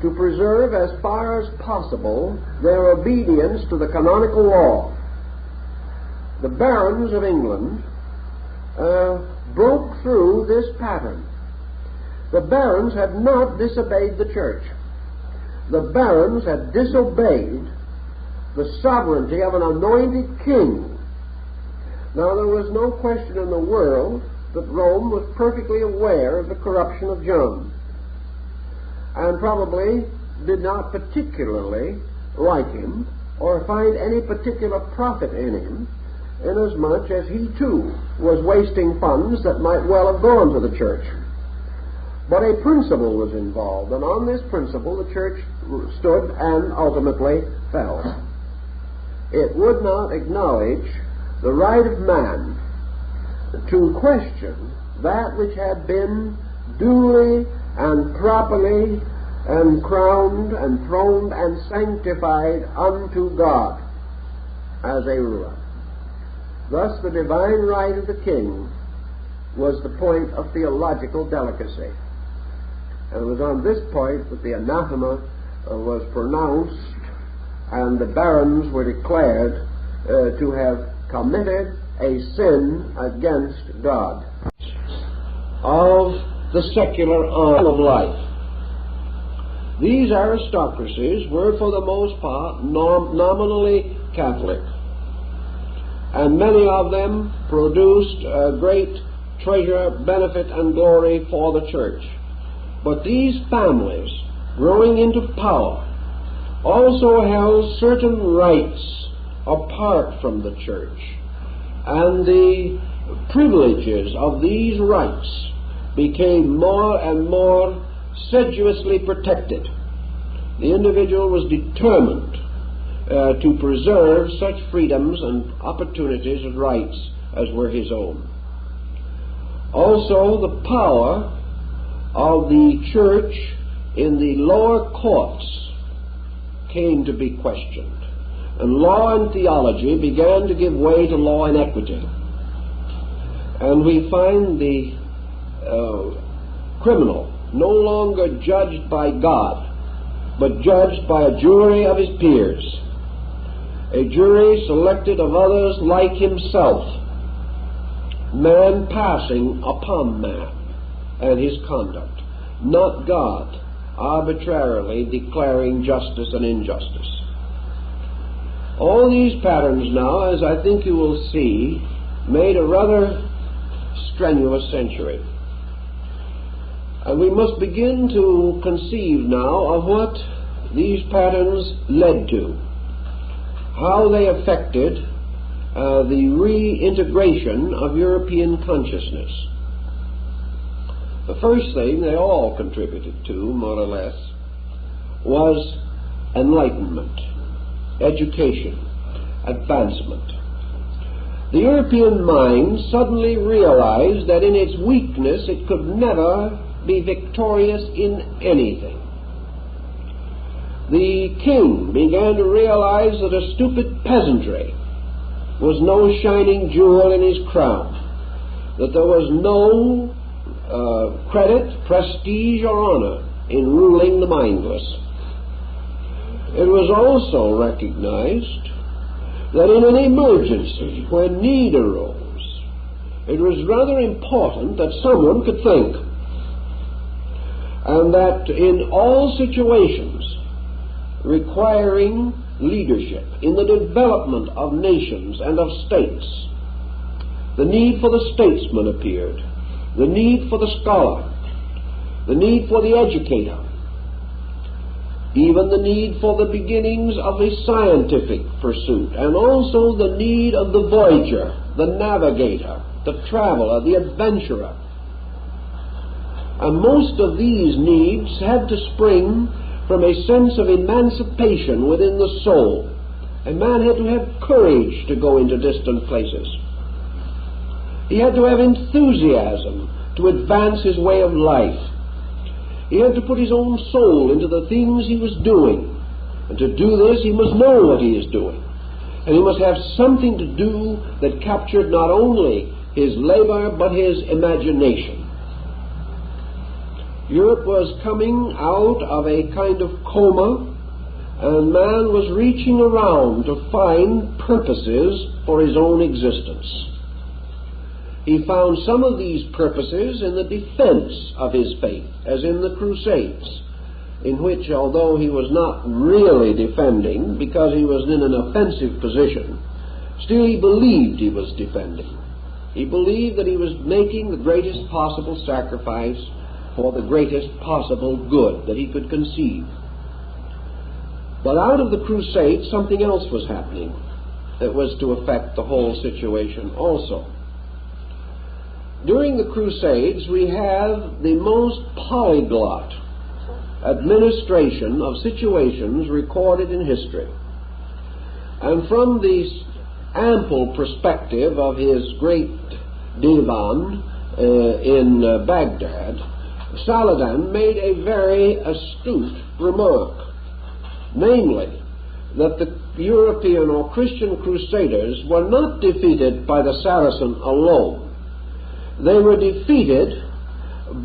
to preserve as far as possible their obedience to the canonical law. The barons of England broke through this pattern. The barons had not disobeyed the church. The barons had disobeyed the sovereignty of an anointed king. Now, there was no question in the world that Rome was perfectly aware of the corruption of John, and probably did not particularly like him or find any particular profit in him, inasmuch as he too was wasting funds that might well have gone to the church. But a principle was involved, and on this principle the church stood and ultimately fell. It would not acknowledge the right of man to question that which had been duly and properly and crowned and throned and sanctified unto God as a ruler. Thus the divine right of the king was the point of theological delicacy. And it was on this point that the anathema was pronounced and the barons were declared to have committed a sin against God. Of the secular arm of life. These aristocracies were for the most part nominally Catholic, and many of them produced great treasure, benefit, and glory for the church. But these families, growing into power, also held certain rights apart from the church, and the privileges of these rights became more and more sedulously protected. The individual was determined to preserve such freedoms and opportunities and rights as were his own. Also, the power of the church in the lower courts came to be questioned, and law and theology began to give way to law and equity. And we find the criminal no longer judged by God, but judged by a jury of his peers, a jury selected of others like himself, man passing upon man and his conduct, not God arbitrarily declaring justice and injustice. All these patterns now, as I think you will see, made a rather strenuous century. And we must begin to conceive now of what these patterns led to, how they affected the reintegration of European consciousness. The first thing they all contributed to, more or less, was enlightenment, education, advancement. The European mind suddenly realized that in its weakness it could never be victorious in anything. The king began to realize that a stupid peasantry was no shining jewel in his crown, that there was no credit, prestige, or honor in ruling the mindless. It was also recognized that in an emergency, when need arose, it was rather important that someone could think, and that in all situations requiring leadership in the development of nations and of states, the need for the statesman appeared, the need for the scholar, the need for the educator, even the need for the beginnings of a scientific pursuit, and also the need of the voyager, the navigator, the traveler, the adventurer. And most of these needs had to spring from a sense of emancipation within the soul. A man had to have courage to go into distant places. He had to have enthusiasm to advance his way of life. He had to put his own soul into the things he was doing. And to do this, he must know what he is doing. And he must have something to do that captured not only his labor, but his imagination. Europe was coming out of a kind of coma, and man was reaching around to find purposes for his own existence. He found some of these purposes in the defense of his faith, as in the Crusades, in which, although he was not really defending because he was in an offensive position, still he believed he was defending. He believed that he was making the greatest possible sacrifice for the greatest possible good that he could conceive. But out of the crusade, something else was happening that was to affect the whole situation also. During the Crusades, we have the most polyglot administration of situations recorded in history. And from the ample perspective of his great divan in Baghdad, Saladin made a very astute remark, namely, that the European or Christian crusaders were not defeated by the Saracen alone. They were defeated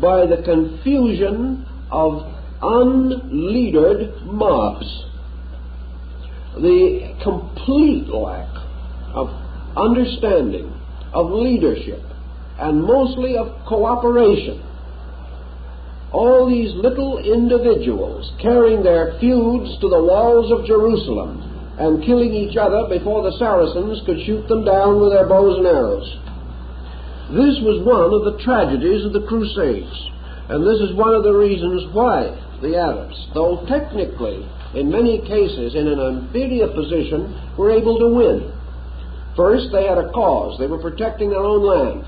by the confusion of unleadered mobs, the complete lack of understanding, of leadership, and mostly of cooperation. All these little individuals carrying their feuds to the walls of Jerusalem and killing each other before the Saracens could shoot them down with their bows and arrows. This was one of the tragedies of the Crusades, and this is one of the reasons why the Arabs, though technically, in many cases, in an inferior position, were able to win. First, they had a cause. They were protecting their own land.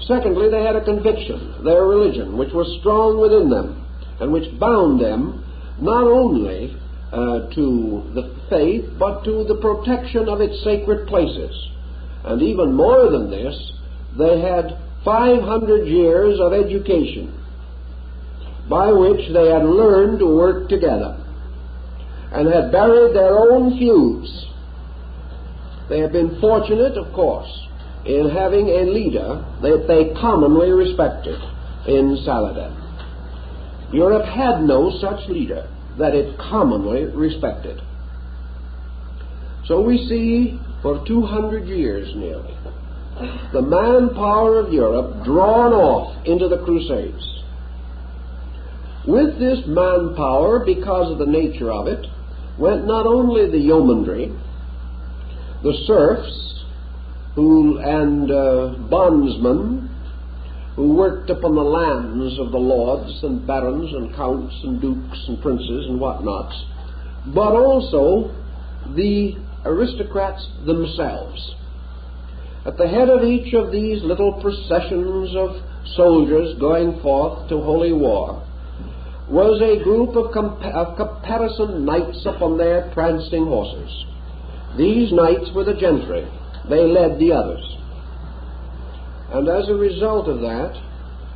Secondly, they had a conviction, their religion, which was strong within them, and which bound them not only to the faith, but to the protection of its sacred places. And even more than this, they had 500 years of education by which they had learned to work together and had buried their own feuds. They had been fortunate, of course, in having a leader that they commonly respected in Saladin. Europe had no such leader that it commonly respected. So we see for 200 years nearly the manpower of Europe drawn off into the Crusades. With this manpower, because of the nature of it, went not only the yeomanry, the serfs, and bondsmen who worked upon the lands of the lords and barons and counts and dukes and princes and whatnots, but also the aristocrats themselves. At the head of each of these little processions of soldiers going forth to holy war was a group of caparisoned knights upon their prancing horses. These knights were the gentry. They led the others. And as a result of that,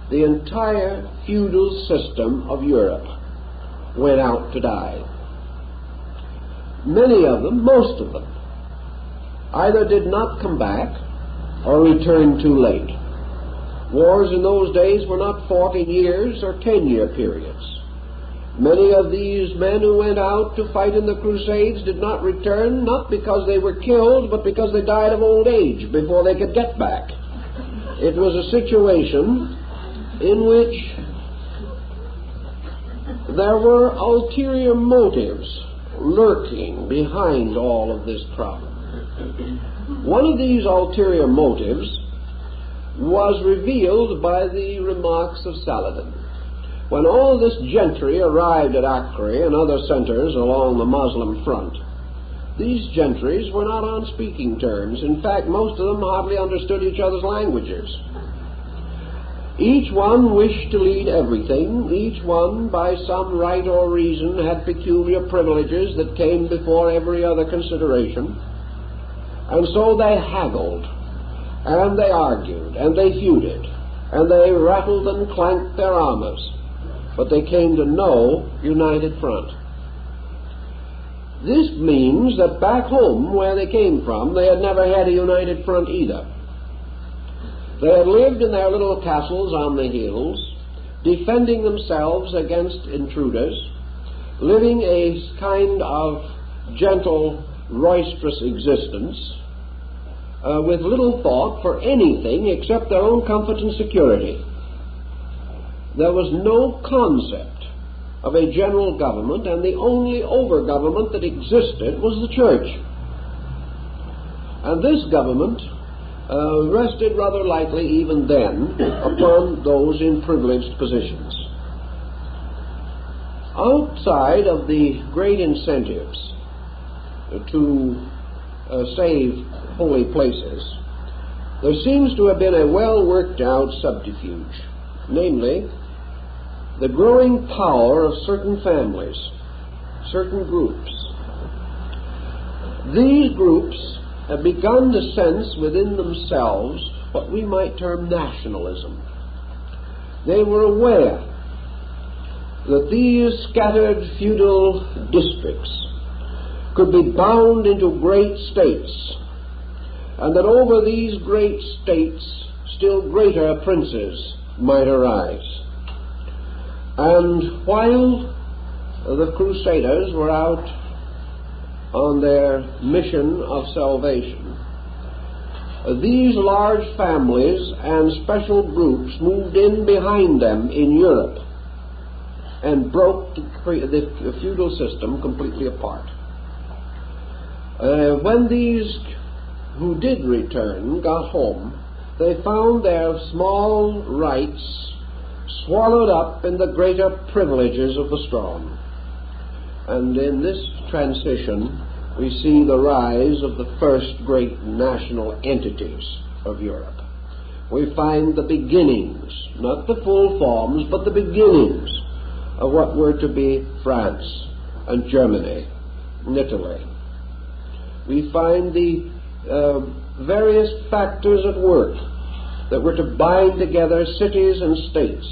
the entire feudal system of Europe went out to die. Many of them, most of them, either did not come back or returned too late. Wars in those days were not 40 years or 10-year periods. Many of these men who went out to fight in the Crusades did not return, not because they were killed, but because they died of old age before they could get back. It was a situation in which there were ulterior motives lurking behind all of this problem. One of these ulterior motives was revealed by the remarks of Saladin. When all this gentry arrived at Acre and other centers along the Muslim front, these gentries were not on speaking terms. In fact, most of them hardly understood each other's languages. Each one wished to lead everything. Each one, by some right or reason, had peculiar privileges that came before every other consideration. And so they haggled, and they argued, and they feuded, and they rattled and clanked their armors. But they came to no united front. This means that back home, where they came from, they had never had a united front either. They had lived in their little castles on the hills, defending themselves against intruders, living a kind of gentle, roisterous existence, with little thought for anything except their own comfort and security. There was no concept of a general government, and the only over-government that existed was the church. And this government rested rather lightly even then upon those in privileged positions. Outside of the great incentives to save holy places, there seems to have been a well worked out subterfuge, namely the growing power of certain families, certain groups. These groups have begun to sense within themselves what we might term nationalism. They were aware that these scattered feudal districts could be bound into great states, and that over these great states still greater princes might arise. And while the Crusaders were out on their mission of salvation, these large families and special groups moved in behind them in Europe and broke the feudal system completely apart. When these who did return got home, they found their small rights swallowed up in the greater privileges of the strong. And in this transition, we see the rise of the first great national entities of Europe. We find the beginnings, not the full forms, but the beginnings of what were to be France and Germany and Italy. We find the various factors at work that were to bind together cities and states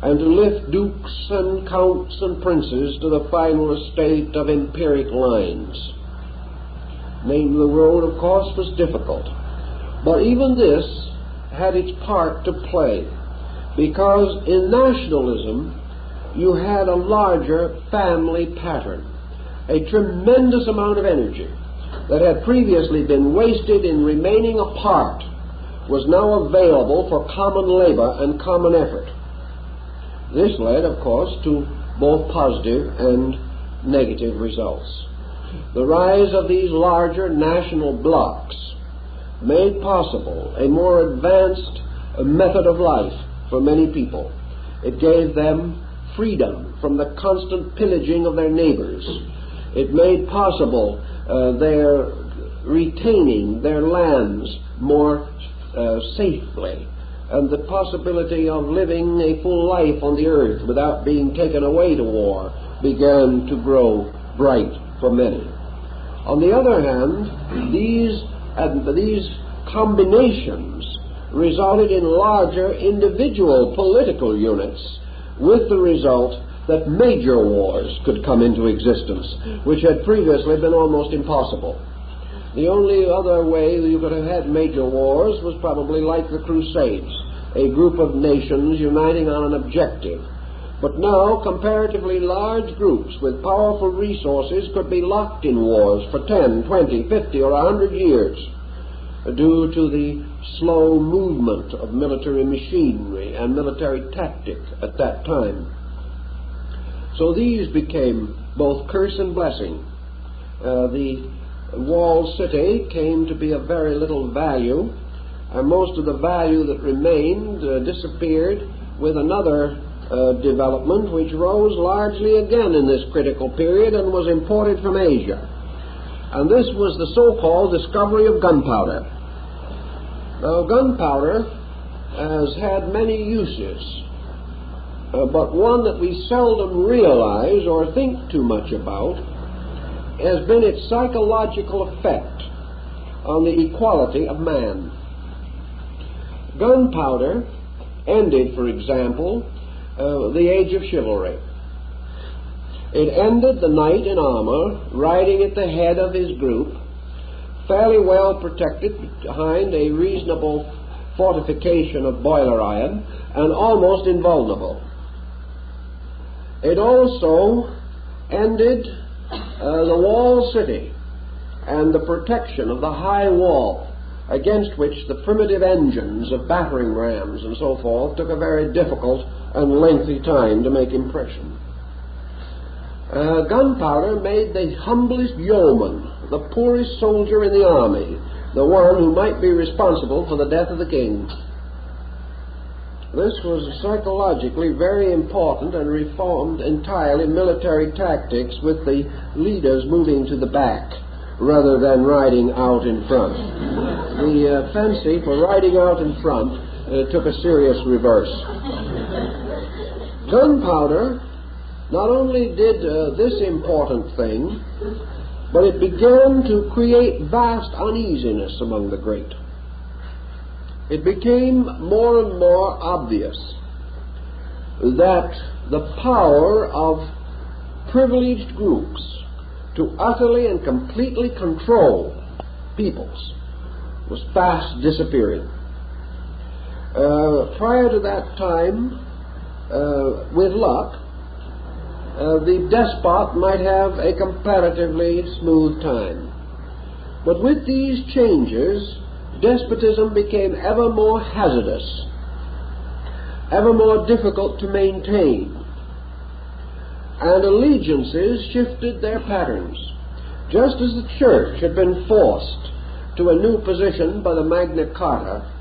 and to lift dukes and counts and princes to the final estate of empiric lines. Naming the road, of course, was difficult, but even this had its part to play, because in nationalism you had a larger family pattern, a tremendous amount of energy that had previously been wasted in remaining apart was now available for common labor and common effort. This led, of course, to both positive and negative results. The rise of these larger national blocs made possible a more advanced method of life for many people. It gave them freedom from the constant pillaging of their neighbors. It made possible their retaining their lands more safely, and the possibility of living a full life on the earth without being taken away to war began to grow bright for many. On the other hand, these combinations resulted in larger individual political units, with the result that major wars could come into existence, which had previously been almost impossible. The only other way you could have had major wars was probably like the Crusades, a group of nations uniting on an objective. But now, comparatively large groups with powerful resources could be locked in wars for 10, 20, 50, or 100 years due to the slow movement of military machinery and military tactic at that time. So these became both curse and blessing. The walled city came to be of very little value, and most of the value that remained disappeared with another development which rose largely again in this critical period and was imported from Asia. And this was the so-called discovery of gunpowder. Now, gunpowder has had many uses, but one that we seldom realize or think too much about has been its psychological effect on the equality of man. Gunpowder ended, for example, the age of chivalry. It ended the knight in armor riding at the head of his group, fairly well protected behind a reasonable fortification of boiler iron, and almost invulnerable. It also ended the walled city and the protection of the high wall, against which the primitive engines of battering rams and so forth took a very difficult and lengthy time to make impression. Gunpowder made the humblest yeoman, the poorest soldier in the army, the one who might be responsible for the death of the king. This was psychologically very important and reformed entirely military tactics, with the leaders moving to the back rather than riding out in front. The fancy for riding out in front took a serious reverse. Gunpowder not only did this important thing, but it began to create vast uneasiness among the great. It became more and more obvious that the power of privileged groups to utterly and completely control peoples was fast disappearing. Prior to that time, with luck, the despot might have a comparatively smooth time. But with these changes, despotism became ever more hazardous, ever more difficult to maintain, and allegiances shifted their patterns. Just as the Church had been forced to a new position by the Magna Carta,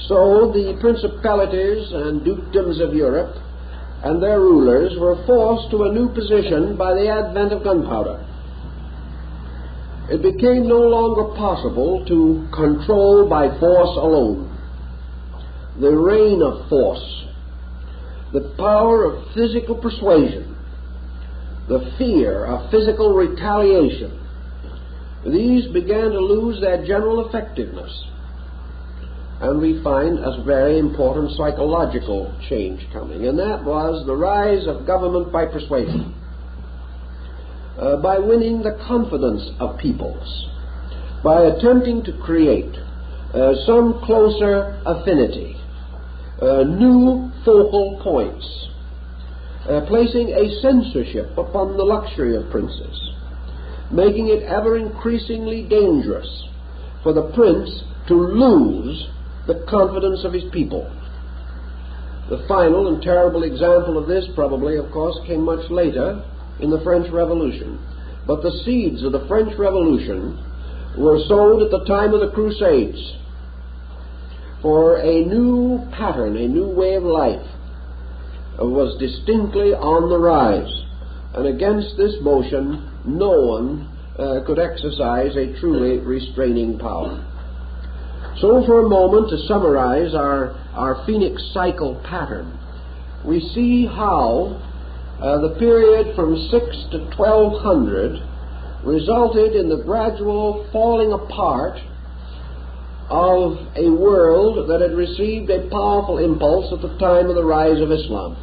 so the principalities and dukedoms of Europe and their rulers were forced to a new position by the advent of gunpowder. It became no longer possible to control by force alone. The reign of force, the power of physical persuasion, the fear of physical retaliation, these began to lose their general effectiveness. And we find a very important psychological change coming, and that was the rise of government by persuasion. By winning the confidence of peoples, by attempting to create some closer affinity, new focal points, placing a censorship upon the luxury of princes, making it ever increasingly dangerous for the prince to lose the confidence of his people. The final and terrible example of this probably, of course, came much later in the French Revolution. But the seeds of the French Revolution were sowed at the time of the Crusades, for a new pattern, a new way of life was distinctly on the rise, and against this motion no one could exercise a truly restraining power. So for a moment, to summarize our Phoenix cycle pattern, we see how the period from 6 to 1200 resulted in the gradual falling apart of a world that had received a powerful impulse at the time of the rise of Islam.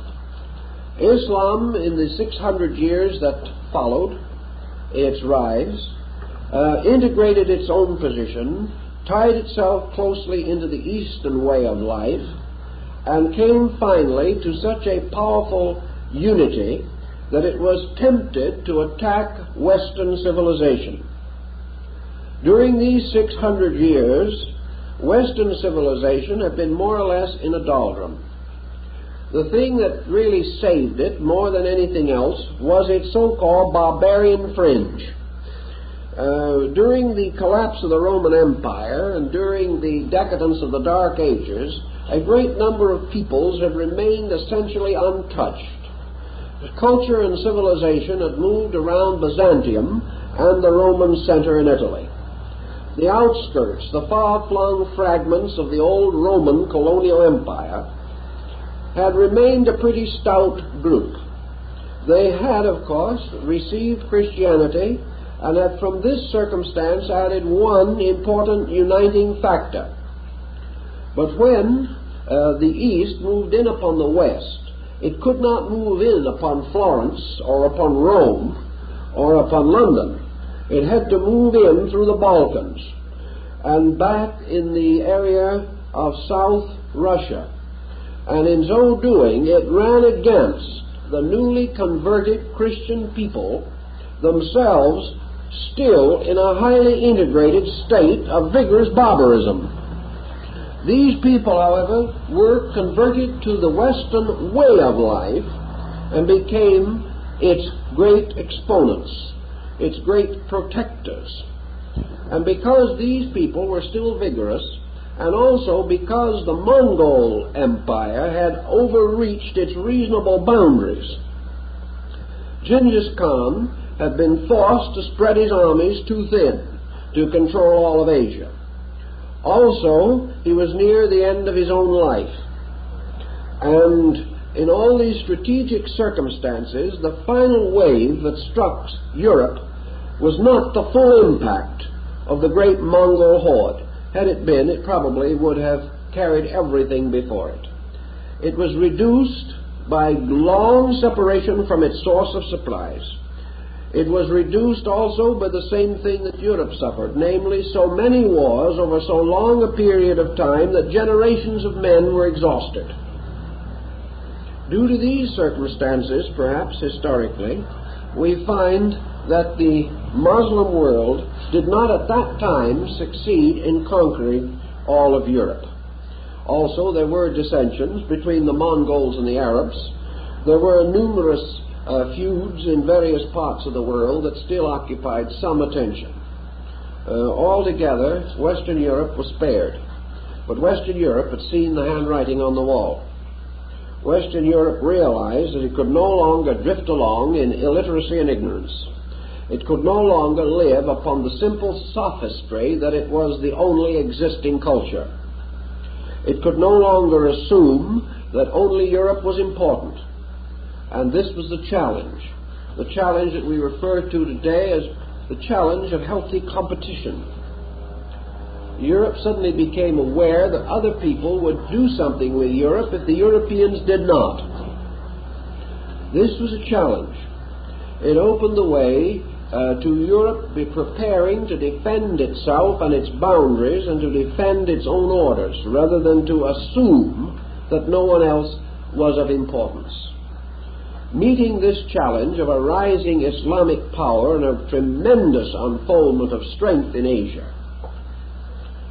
Islam, in the 600 years that followed its rise, integrated its own position, tied itself closely into the Eastern way of life, and came finally to such a powerful unity that it was tempted to attack Western civilization. During these 600 years, Western civilization had been more or less in a doldrum. The thing that really saved it more than anything else was its so-called barbarian fringe. During the collapse of the Roman Empire and during the decadence of the Dark Ages, a great number of peoples had remained essentially untouched. Culture and civilization had moved around Byzantium and the Roman center in Italy. The outskirts, the far-flung fragments of the old Roman colonial empire, had remained a pretty stout group. They had, of course, received Christianity and had from this circumstance added one important uniting factor. But when the East moved in upon the West, it could not move in upon Florence or upon Rome or upon London. It had to move in through the Balkans and back in the area of South Russia. And in so doing, it ran against the newly converted Christian people, themselves still in a highly integrated state of vigorous barbarism. These people, however, were converted to the Western way of life and became its great exponents, its great protectors. And because these people were still vigorous, and also because the Mongol Empire had overreached its reasonable boundaries, Genghis Khan had been forced to spread his armies too thin to control all of Asia. Also, he was near the end of his own life. And in all these strategic circumstances, the final wave that struck Europe was not the full impact of the great Mongol horde. Had it been, it probably would have carried everything before it. It was reduced by long separation from its source of supplies. It was reduced also by the same thing that Europe suffered, namely so many wars over so long a period of time that generations of men were exhausted. Due to these circumstances, perhaps historically, we find that the Muslim world did not at that time succeed in conquering all of Europe. Also, there were dissensions between the Mongols and the Arabs. There were numerous feuds in various parts of the world that still occupied some attention. Altogether, Western Europe was spared. But Western Europe had seen the handwriting on the wall. Western Europe realized that it could no longer drift along in illiteracy and ignorance. It could no longer live upon the simple sophistry that it was the only existing culture. It could no longer assume that only Europe was important. And this was the challenge that we refer to today as the challenge of healthy competition. Europe suddenly became aware that other people would do something with Europe if the Europeans did not. This was a challenge. It opened the way to Europe be preparing to defend itself and its boundaries and to defend its own orders, rather than to assume that no one else was of importance. Meeting this challenge of a rising Islamic power and a tremendous unfoldment of strength in Asia,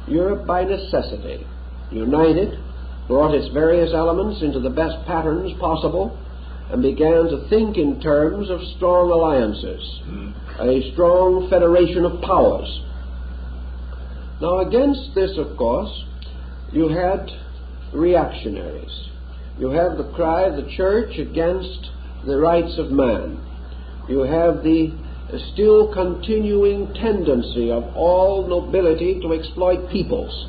Europe, by necessity, united, brought its various elements into the best patterns possible, and began to think in terms of strong alliances, a strong federation of powers. Now, against this, of course, you had reactionaries. You have the cry of the church against the rights of man. You have the still continuing tendency of all nobility to exploit peoples.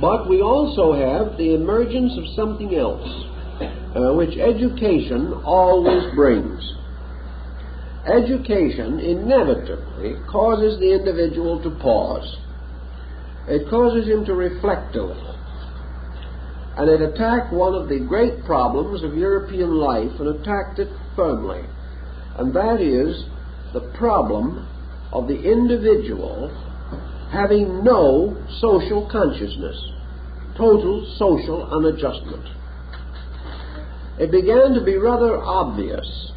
But we also have the emergence of something else, which education always brings. Education inevitably causes the individual to pause. It causes him to reflect a little. And it attacked one of the great problems of European life, and attacked it firmly. And that is the problem of the individual having no social consciousness, total social unadjustment. It began to be rather obvious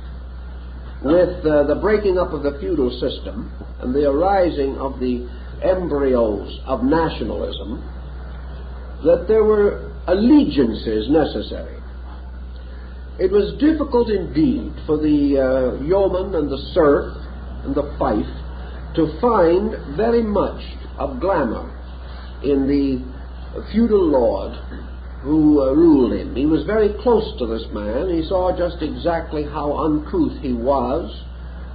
with the breaking up of the feudal system and the arising of the embryos of nationalism that there were allegiances necessary. It was difficult indeed for the yeoman and the serf and the fief to find very much of glamour in the feudal lord who ruled him. He was very close to this man. He saw just exactly how uncouth he was,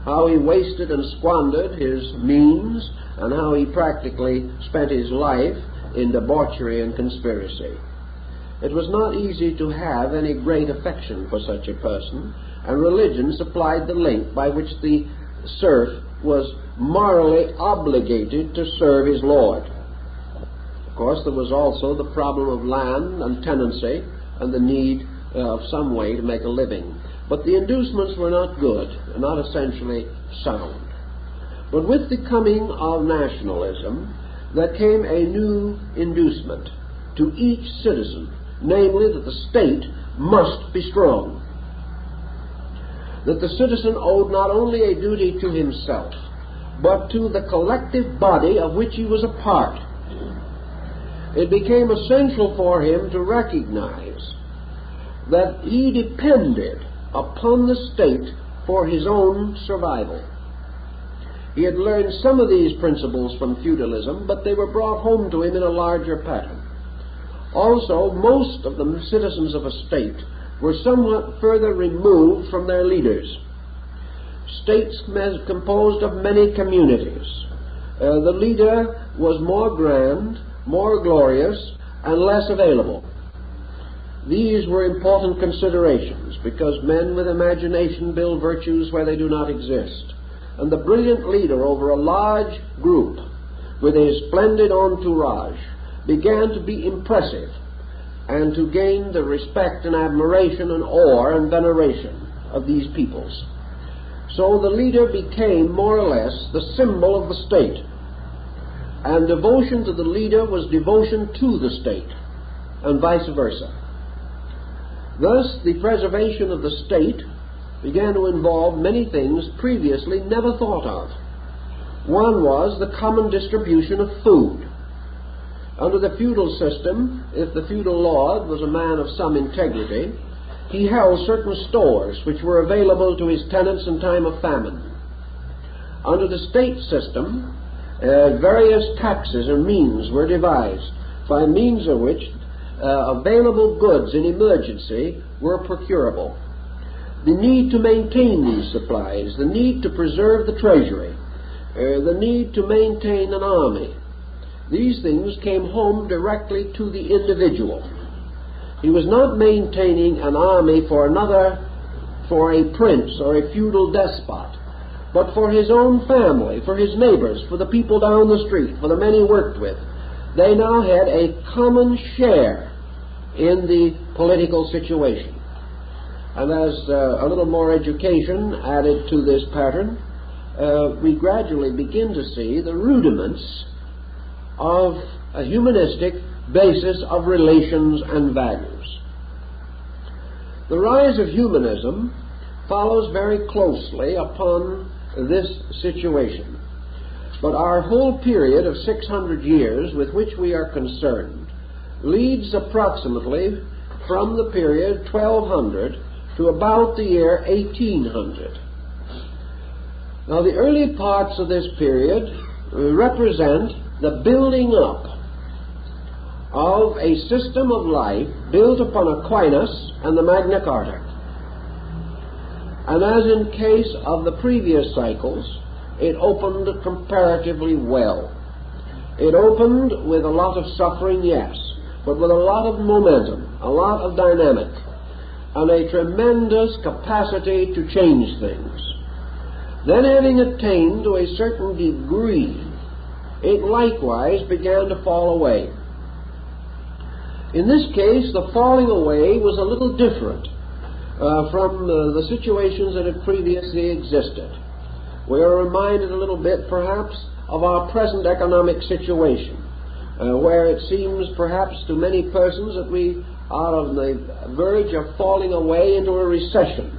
how he wasted and squandered his means, and how he practically spent his life in debauchery and conspiracy. It was not easy to have any great affection for such a person, and religion supplied the link by which the serf was morally obligated to serve his lord. Of course, there was also the problem of land and tenancy and the need of some way to make a living. But the inducements were not good, not essentially sound. But with the coming of nationalism, there came a new inducement to each citizen, namely that the state must be strong. That the citizen owed not only a duty to himself, but to the collective body of which he was a part. It became essential for him to recognize that he depended upon the state for his own survival. He had learned some of these principles from feudalism, but they were brought home to him in a larger pattern. Also, most of the citizens of a state were somewhat further removed from their leaders. States composed of many communities. The leader was more grand, more glorious, and less available. These were important considerations, because men with imagination build virtues where they do not exist. And the brilliant leader over a large group, with his splendid entourage, began to be impressive and to gain the respect and admiration and awe and veneration of these peoples. So the leader became more or less the symbol of the state, and devotion to the leader was devotion to the state, and vice versa. Thus, the preservation of the state began to involve many things previously never thought of. One was the common distribution of food. Under the feudal system, if the feudal lord was a man of some integrity, he held certain stores which were available to his tenants in time of famine. Under the state system, various taxes and means were devised, by means of which available goods in emergency were procurable. The need to maintain these supplies, the need to preserve the treasury, the need to maintain an army, these things came home directly to the individual. He was not maintaining an army for another, for a prince or a feudal despot, but for his own family, for his neighbors, for the people down the street, for the men he worked with. They now had a common share in the political situation. And as a little more education added to this pattern, we gradually begin to see the rudiments of a humanistic basis of relations and values. The rise of humanism follows very closely upon this situation. But our whole period of 600 years with which we are concerned leads approximately from the period 1200 to about the year 1800. Now, the early parts of this period represent the building up of a system of life built upon Aquinas and the Magna Carta. And as in case of the previous cycles, it opened comparatively well. It opened with a lot of suffering, yes, but with a lot of momentum, a lot of dynamic, and a tremendous capacity to change things. Then, having attained to a certain degree, it likewise began to fall away. In this case, the falling away was a little different from the situations that had previously existed. We are reminded a little bit, perhaps, of our present economic situation, where it seems perhaps to many persons that we are on the verge of falling away into a recession.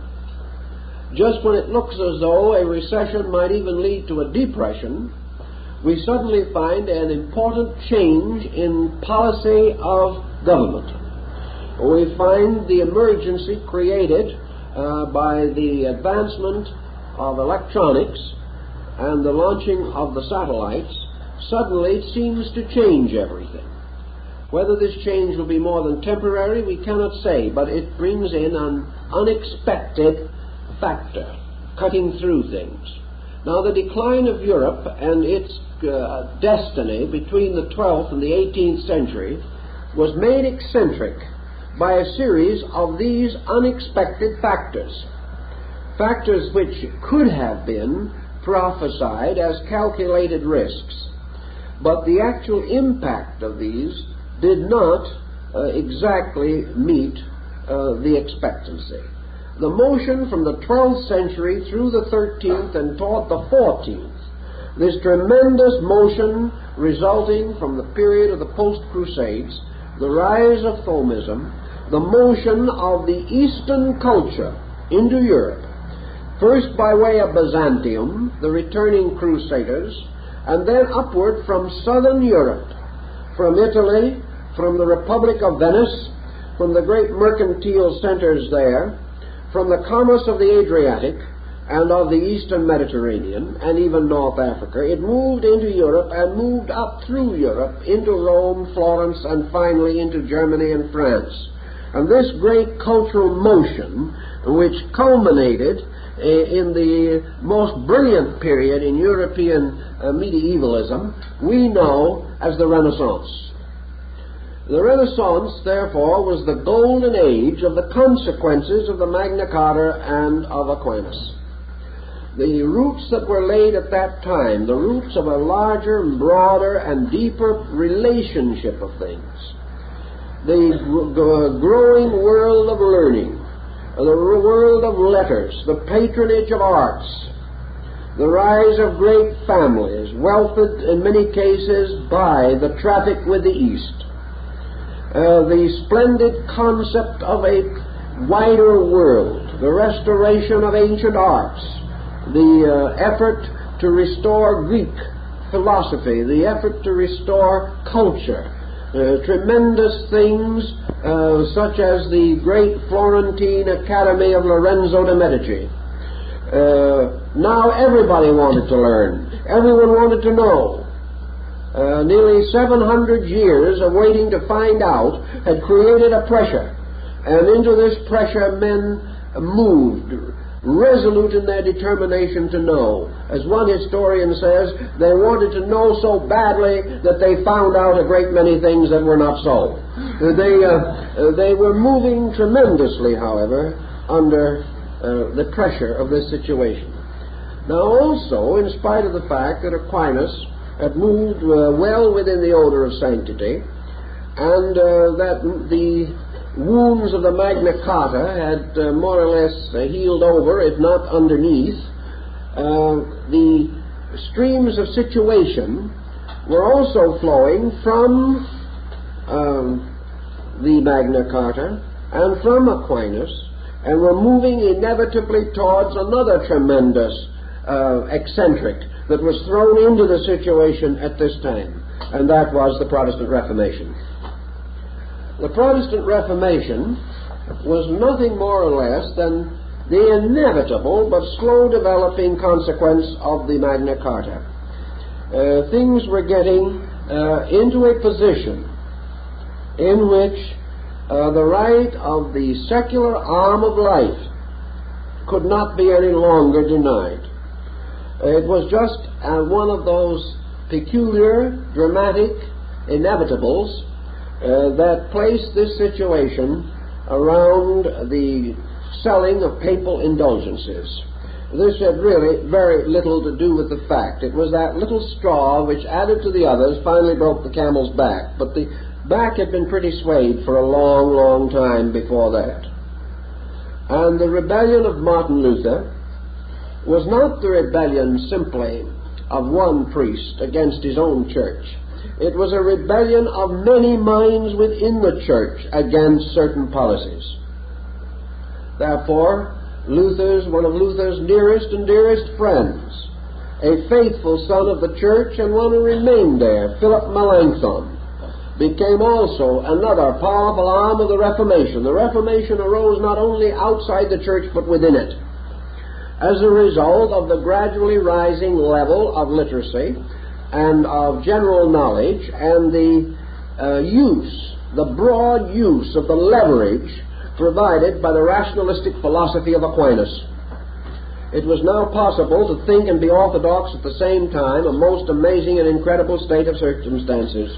Just when it looks as though a recession might even lead to a depression, we suddenly find an important change in policy of government. We find the emergency created by the advancement of electronics and the launching of the satellites suddenly seems to change everything. Whether this change will be more than temporary, we cannot say, but it brings in an unexpected factor, cutting through things. Now, the decline of Europe and its destiny between the 12th and the 18th century was made eccentric by a series of these unexpected factors. Factors which could have been prophesied as calculated risks, but the actual impact of these did not exactly meet the expectancy. The motion from the 12th century through the 13th and toward the 14th, this tremendous motion resulting from the period of the post-Crusades, the rise of Thomism, the motion of the Eastern culture into Europe, first by way of Byzantium, the returning Crusaders, and then upward from southern Europe, from Italy, from the Republic of Venice, from the great mercantile centers there, from the commerce of the Adriatic, and of the Eastern Mediterranean, and even North Africa. It moved into Europe and moved up through Europe into Rome, Florence, and finally into Germany and France. And this great cultural motion, which culminated in the most brilliant period in European medievalism, we know as the Renaissance. The Renaissance, therefore, was the golden age of the consequences of the Magna Carta and of Aquinas. The roots that were laid at that time, the roots of a larger, broader, and deeper relationship of things, the growing world of learning, the world of letters, the patronage of arts, the rise of great families, wealthed in many cases by the traffic with the East, the splendid concept of a wider world, the restoration of ancient arts, the effort to restore Greek philosophy, the effort to restore culture, tremendous things such as the great Florentine Academy of Lorenzo de Medici. Now everybody wanted to learn. Everyone wanted to know. Nearly 700 years of waiting to find out had created a pressure. And into this pressure men moved, resolute in their determination to know. As one historian says, they wanted to know so badly that they found out a great many things that were not so. They were moving tremendously, however, under the pressure of this situation. Now also, in spite of the fact that Aquinas had moved well within the odor of sanctity, and that the wounds of the Magna Carta had more or less healed over, if not underneath, the streams of situation were also flowing from the Magna Carta and from Aquinas, and were moving inevitably towards another tremendous eccentric that was thrown into the situation at this time, and that was the Protestant Reformation. The Protestant Reformation was nothing more or less than the inevitable but slow developing consequence of the Magna Carta. Things were getting into a position in which the right of the secular arm of life could not be any longer denied. It was just one of those peculiar, dramatic inevitables that placed this situation around the selling of papal indulgences. This had really very little to do with the fact. It was that little straw which, added to the others, finally broke the camel's back. But the back had been pretty swayed for a long, long time before that. And the rebellion of Martin Luther was not the rebellion simply of one priest against his own church. It was a rebellion of many minds within the church against certain policies. Therefore, one of Luther's nearest and dearest friends, a faithful son of the church and one who remained there, Philip Melanchthon, became also another powerful arm of the Reformation. The Reformation arose not only outside the church but within it, as a result of the gradually rising level of literacy and of general knowledge and the broad use of the leverage provided by the rationalistic philosophy of Aquinas. It was now possible to think and be orthodox at the same time, a most amazing and incredible state of circumstances,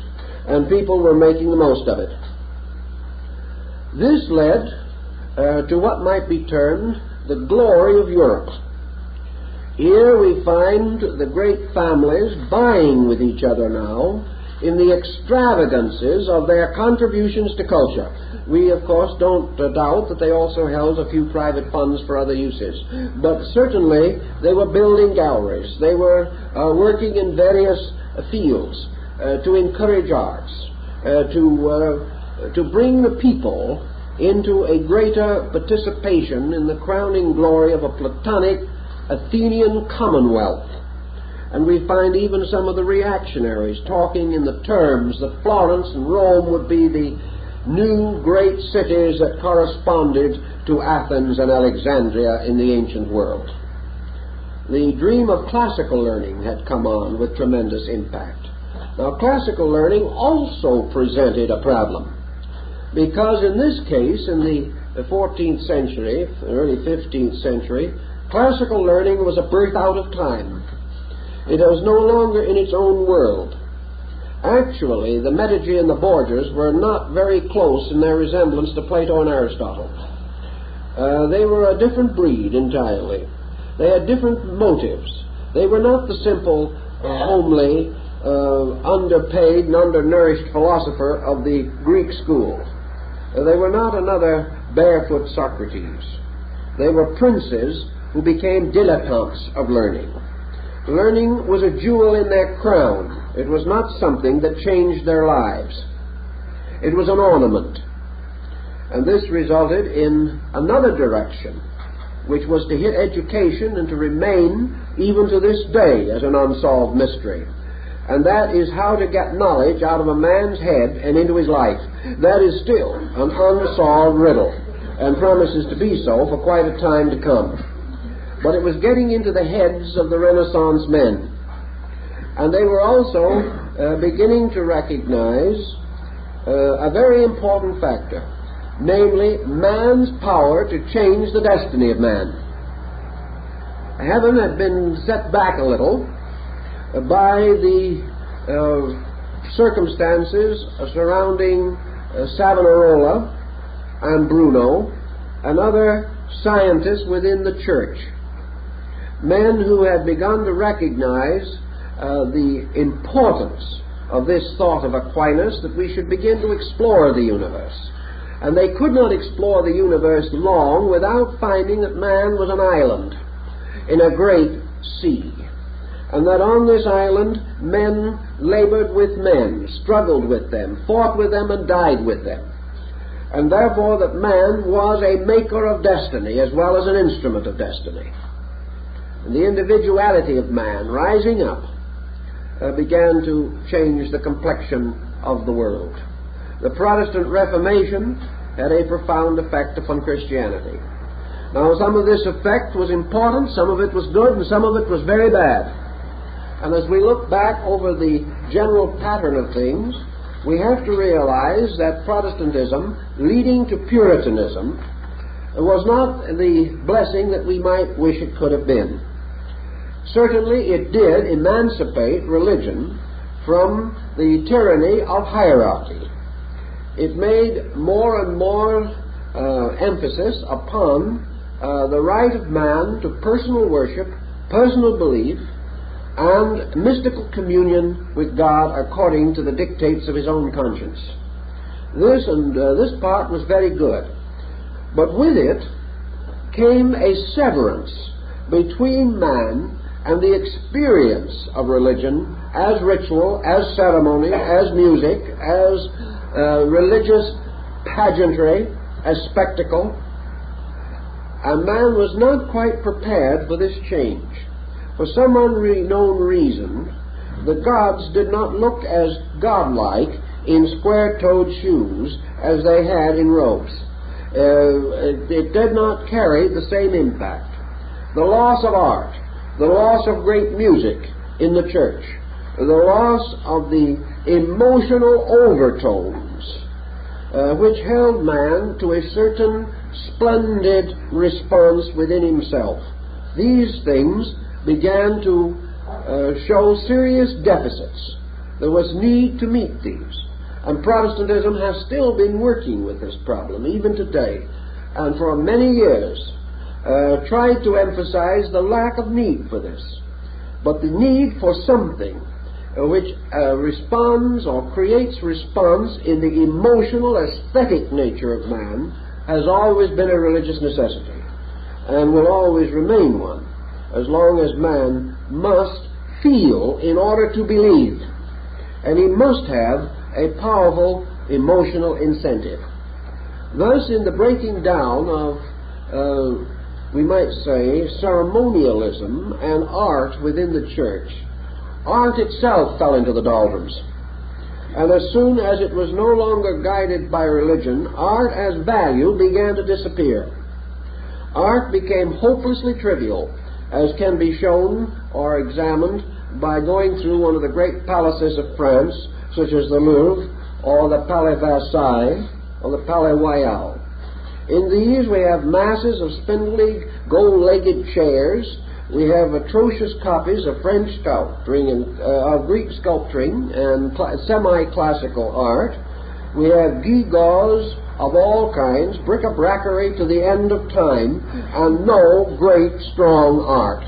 and people were making the most of it. This led to what might be termed the glory of Europe. Here we find the great families vying with each other now in the extravagances of their contributions to culture. We, of course, don't doubt that they also held a few private funds for other uses. But certainly they were building galleries. They were working in various fields to encourage arts, to bring the people into a greater participation in the crowning glory of a Platonic Athenian commonwealth. And we find even some of the reactionaries talking in the terms that Florence and Rome would be the new great cities that corresponded to Athens and Alexandria in the ancient world. the dream of classical learning had come on with tremendous impact. Now, classical learning also presented a problem, because in this case, in the 14th century, early 15th century, classical learning was a birth out of time. It was no longer in its own world. Actually, the Medici and the Borgias were not very close in their resemblance to Plato and Aristotle. They were a different breed entirely. They had different motives. They were not the simple, homely, underpaid and undernourished philosopher of the Greek school. They were not another barefoot Socrates. They were princes who became dilettantes of learning. Learning was a jewel in their crown. It was not something that changed their lives. It was an ornament. And this resulted in another direction, which was to hit education and to remain even to this day as an unsolved mystery. And that is how to get knowledge out of a man's head and into his life. That is still an unsolved riddle, and promises to be so for quite a time to come. But it was getting into the heads of the Renaissance men. And they were also beginning to recognize a very important factor, namely man's power to change the destiny of man. Heaven had been set back a little by the circumstances surrounding Savonarola and Bruno and other scientists within the church. Men who had begun to recognize the importance of this thought of Aquinas, that we should begin to explore the universe. And they could not explore the universe long without finding that man was an island in a great sea, and that on this island men labored with men, struggled with them, fought with them, and died with them. And therefore that man was a maker of destiny as well as an instrument of destiny. And the individuality of man rising up began to change the complexion of the world. The Protestant Reformation had a profound effect upon Christianity. Now, some of this effect was important, some of it was good, and some of it was very bad. And as we look back over the general pattern of things, we have to realize that Protestantism, leading to Puritanism, was not the blessing that we might wish it could have been. Certainly it did emancipate religion from the tyranny of hierarchy. It made more and more emphasis upon the right of man to personal worship, personal belief, and mystical communion with God according to the dictates of his own conscience. This part was very good. But with it came a severance between man and the experience of religion as ritual, as ceremony, as music, as religious pageantry, as spectacle. And man was not quite prepared for this change. For some unknown reason, the gods did not look as godlike in square-toed shoes as they had in robes. It did not carry the same impact. The loss of art, the loss of great music in the church, the loss of the emotional overtones which held man to a certain splendid response within himself. These things began to show serious deficits. There was need to meet these. And Protestantism has still been working with this problem, even today, and for many years tried to emphasize the lack of need for this. But the need for something which responds or creates response in the emotional, aesthetic nature of man has always been a religious necessity, and will always remain one, as long as man must feel in order to believe. And he must have a powerful emotional incentive. Thus, in the breaking down of, we might say, ceremonialism and art within the church, art itself fell into the doldrums. And as soon as it was no longer guided by religion, art as value began to disappear. Art became hopelessly trivial. as can be shown or examined by going through one of the great palaces of France, such as the Louvre, or the Palais Versailles, or the Palais Royal. In these we have masses of spindly, gold-legged chairs. We have atrocious copies of French sculpturing and of Greek sculpturing and semi-classical art. We have gewgaws of all kinds, bric-a-brackery to the end of time, and no great, strong art.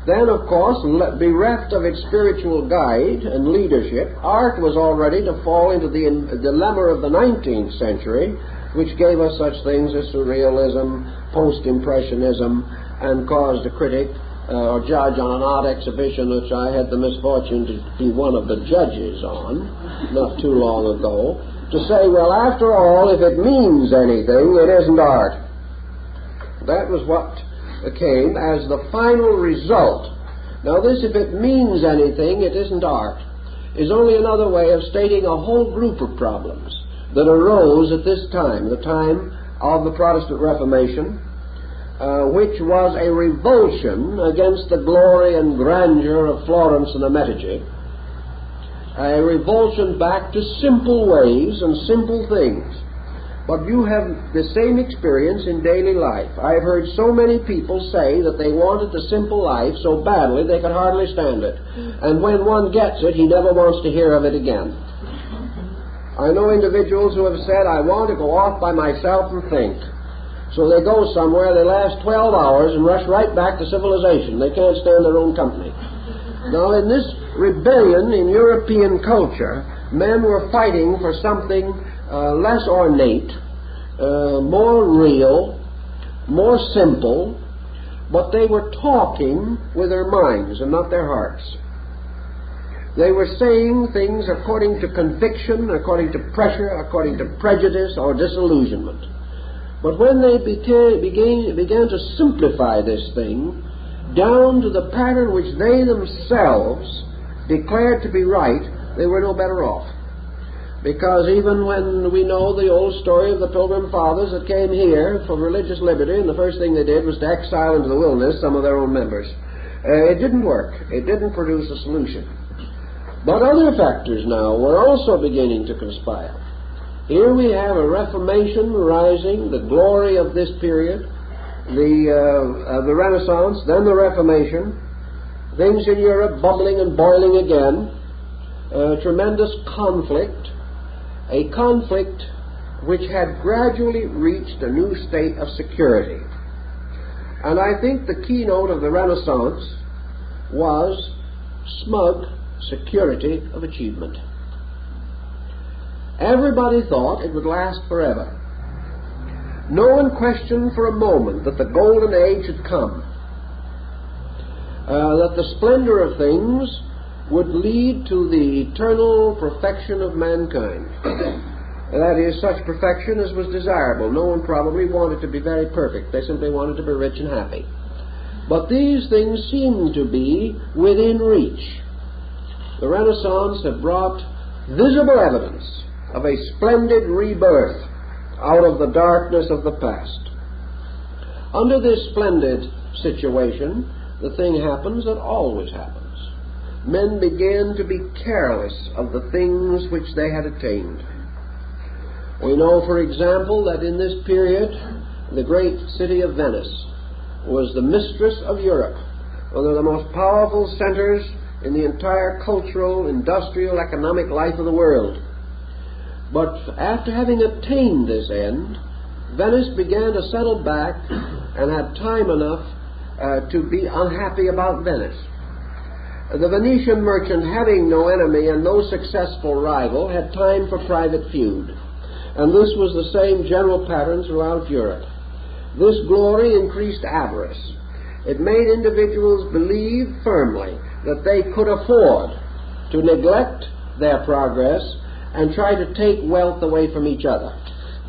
Then, of course, bereft of its spiritual guide and leadership, art was already to fall into the dilemma of the 19th century, which gave us such things as surrealism, post-impressionism, and caused a critic or judge on an art exhibition which I had the misfortune to be one of the judges on not too long ago, to say, well, after all, if it means anything, it isn't art. That was what came as the final result. Now this, if it means anything, it isn't art, is only another way of stating a whole group of problems that arose at this time, the time of the Protestant Reformation, which was a revulsion against the glory and grandeur of Florence and the Medici, a revulsion back to simple ways and simple things. But you have the same experience in daily life. I've heard so many people say that they wanted the simple life so badly they could hardly stand it. And when one gets it, he never wants to hear of it again. I know individuals who have said, I want to go off by myself and think. So they go somewhere, they last 12 hours and rush right back to civilization. They can't stand their own company. Now, in this rebellion in European culture, men were fighting for something less ornate, more real, more simple, but they were talking with their minds and not their hearts. They were saying things according to conviction, according to pressure, according to prejudice or disillusionment. But when they began to simplify this thing down to the pattern which they themselves declared to be right, they were no better off. Because even when we know the old story of the Pilgrim Fathers that came here for religious liberty, and the first thing they did was to exile into the wilderness some of their own members, it didn't work. It didn't produce a solution. But other factors now were also beginning to conspire. Here we have a Reformation rising, the glory of this period, the Renaissance, then the Reformation, things in Europe bubbling and boiling again, tremendous conflict, a conflict which had gradually reached a new state of security. And I think the keynote of the Renaissance was smug security of achievement. Everybody thought it would last forever. No one questioned for a moment that the golden age had come, that the splendor of things would lead to the eternal perfection of mankind. That is, such perfection as was desirable. No one probably wanted to be very perfect. They simply wanted to be rich and happy. But these things seemed to be within reach. The Renaissance had brought visible evidence of a splendid rebirth out of the darkness of the past. Under this splendid situation, the thing happens that always happens. Men began to be careless of the things which they had attained. We know, for example, that in this period, the great city of Venice was the mistress of Europe, one of the most powerful centers in the entire cultural, industrial, economic life of the world. But after having attained this end, Venice began to settle back and had time enough to be unhappy about Venice. The Venetian merchant, having no enemy and no successful rival, had time for private feud. And this was the same general pattern throughout Europe. This glory increased avarice. It made individuals believe firmly that they could afford to neglect their progress and try to take wealth away from each other.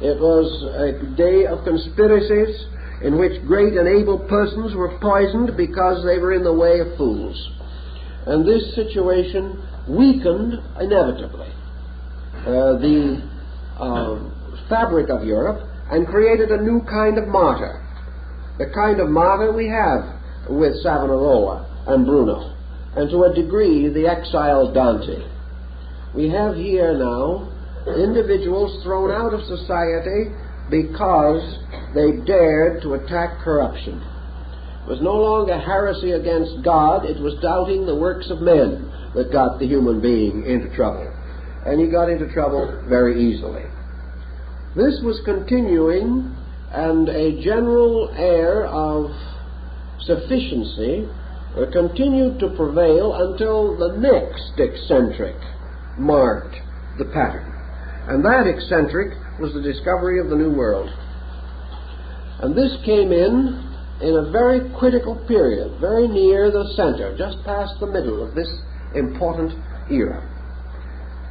It was a day of conspiracies in which great and able persons were poisoned because they were in the way of fools. And this situation weakened inevitably the fabric of Europe and created a new kind of martyr. the kind of martyr we have with Savonarola and Bruno, and to a degree the exiled Dante. We have here now individuals thrown out of society because they dared to attack corruption. It was no longer heresy against God, it was doubting the works of men that got the human being into trouble. And he got into trouble very easily. This was continuing, and a general air of sufficiency continued to prevail until the next eccentric marked the pattern. And that eccentric was the discovery of the New World. And this came in a very critical period, very near the center, just past the middle of this important era.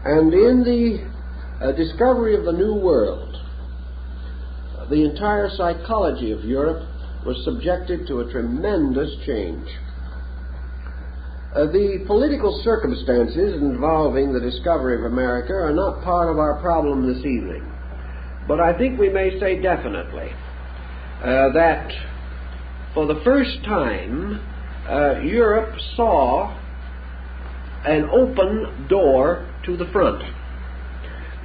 And in the discovery of the New World, the entire psychology of Europe was subjected to a tremendous change. The political circumstances involving the discovery of America are not part of our problem this evening. But I think we may say definitely that for the first time Europe saw an open door to the front.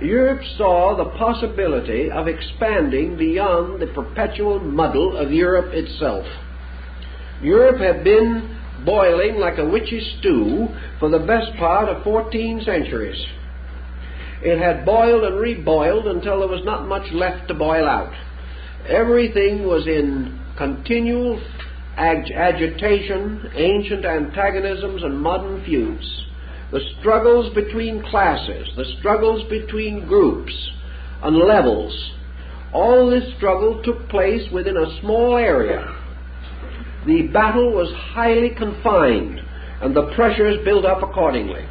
Europe saw the possibility of expanding beyond the perpetual muddle of Europe itself. Europe had been boiling like a witch's stew for the best part of 14 centuries. It had boiled and reboiled until there was not much left to boil out. Everything was in continual agitation, ancient antagonisms and modern feuds. The struggles between classes, the struggles between groups and levels, all this struggle took place within a small area. The battle was highly confined, and the pressures built up accordingly.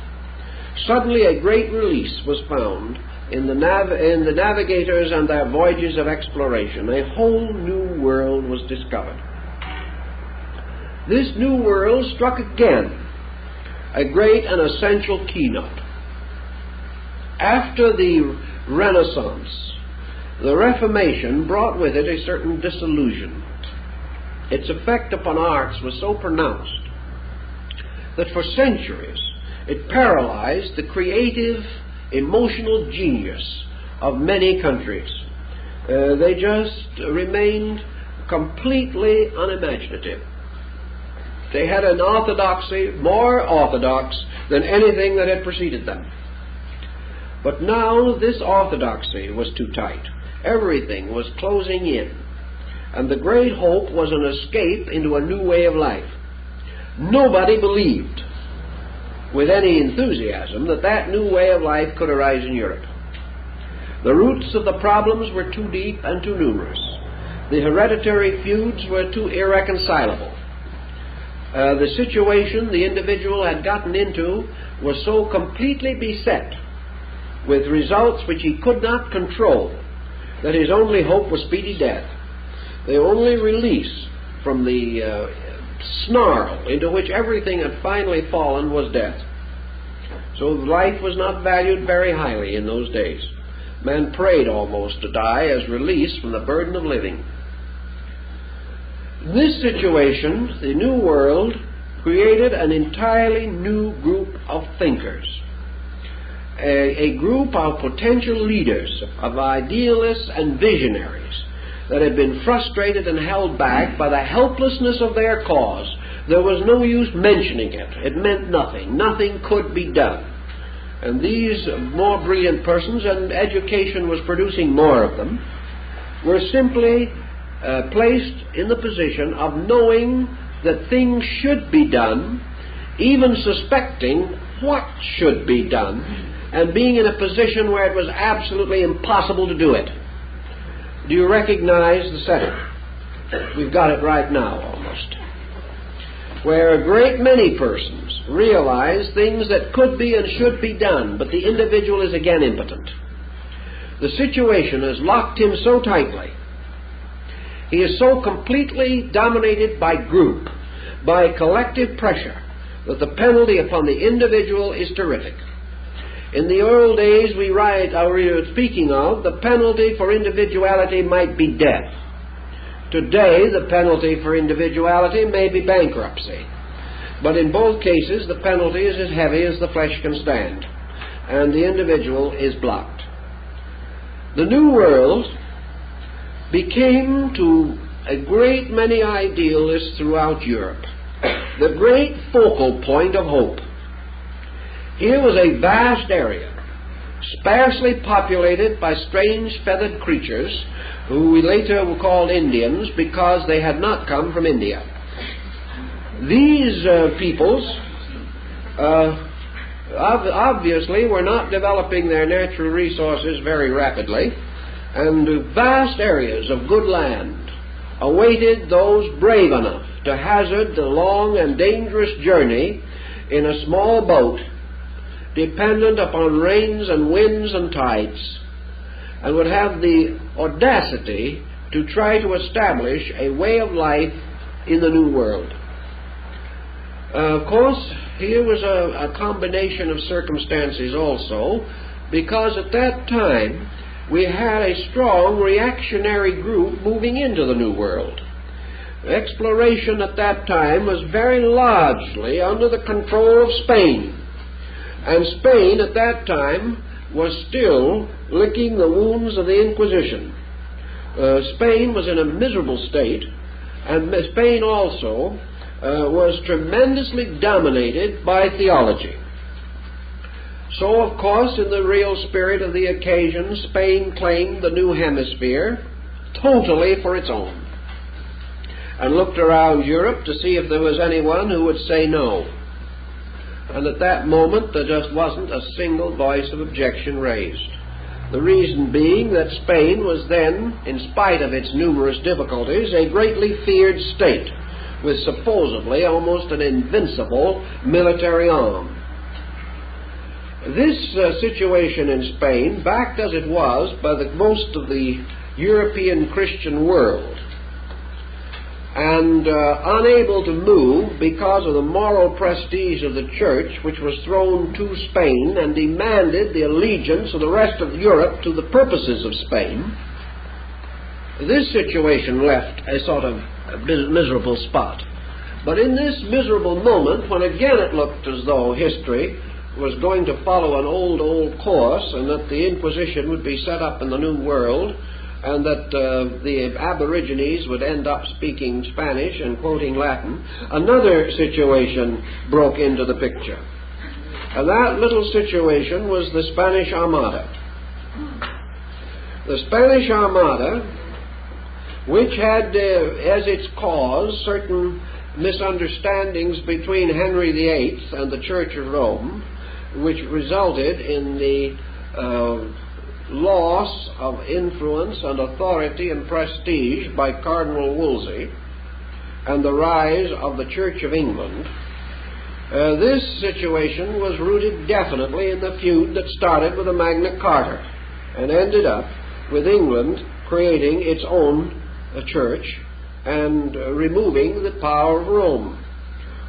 Suddenly a great release was found in the navigators and their voyages of exploration. A whole new world was discovered. This new world struck again a great and essential keynote. After the Renaissance, the Reformation brought with it a certain disillusionment. Its effect upon arts was so pronounced that for centuries it paralyzed the creative, emotional genius of many countries. They just remained completely unimaginative. They had an orthodoxy more orthodox than anything that had preceded them. But now this orthodoxy was too tight. Everything was closing in. And the great hope was an escape into a new way of life. Nobody believed with any enthusiasm that that new way of life could arise in Europe. The roots of the problems were too deep and too numerous. The hereditary feuds were too irreconcilable. The situation the individual had gotten into was so completely beset with results which he could not control that his only hope was speedy death. The only release from the snarl into which everything had finally fallen was death. So life was not valued very highly in those days. Man prayed almost to die as release from the burden of living. This situation, the New World, created an entirely new group of thinkers, a group of potential leaders, of idealists and visionaries that had been frustrated and held back by the helplessness of their cause. There was no use mentioning it. It meant nothing. Nothing could be done. And these more brilliant persons, and education was producing more of them, were simply placed in the position of knowing that things should be done, even suspecting what should be done, and being in a position where it was absolutely impossible to do it. Do you recognize the setting? We've got it right now almost. Where a great many persons realize things that could be and should be done, but the individual is again impotent. The situation has locked him so tightly. He is so completely dominated by group, by collective pressure, that the penalty upon the individual is terrific. In the old days we were speaking of, the penalty for individuality might be death. Today, the penalty for individuality may be bankruptcy, but in both cases, the penalty is as heavy as the flesh can stand, and the individual is blocked. The New World became, to a great many idealists throughout Europe, the great focal point of hope. Here was a vast area, sparsely populated by strange feathered creatures who we later were called Indians because they had not come from India. These peoples obviously were not developing their natural resources very rapidly, and vast areas of good land awaited those brave enough to hazard the long and dangerous journey in a small boat dependent upon rains and winds and tides, and would have the audacity to try to establish a way of life in the New World. Of course, here was a combination of circumstances also, because at that time we had a strong reactionary group moving into the New World. Exploration at that time was very largely under the control of Spain, and Spain at that time was still licking the wounds of the Inquisition. Spain was in a miserable state, and Spain also was tremendously dominated by theology. So, of course, in the real spirit of the occasion, Spain claimed the New Hemisphere totally for its own, and looked around Europe to see if there was anyone who would say no. And at that moment there just wasn't a single voice of objection raised. The reason being that Spain was then, in spite of its numerous difficulties, a greatly feared state, with supposedly almost an invincible military arm. This situation in Spain, backed as it was by most of the European Christian world, and unable to move because of the moral prestige of the church, which was thrown to Spain and demanded the allegiance of the rest of Europe to the purposes of Spain, this situation left a sort of miserable spot. But in this miserable moment, when again it looked as though history was going to follow an old course, and that the Inquisition would be set up in the New World, and that the Aborigines would end up speaking Spanish and quoting Latin, another situation broke into the picture. And that little situation was the Spanish Armada. The Spanish Armada, which had as its cause certain misunderstandings between Henry VIII and the Church of Rome, which resulted in the loss of influence and authority and prestige by Cardinal Wolsey, and the rise of the Church of England. This situation was rooted definitely in the feud that started with the Magna Carta and ended up with England creating its own church and removing the power of Rome.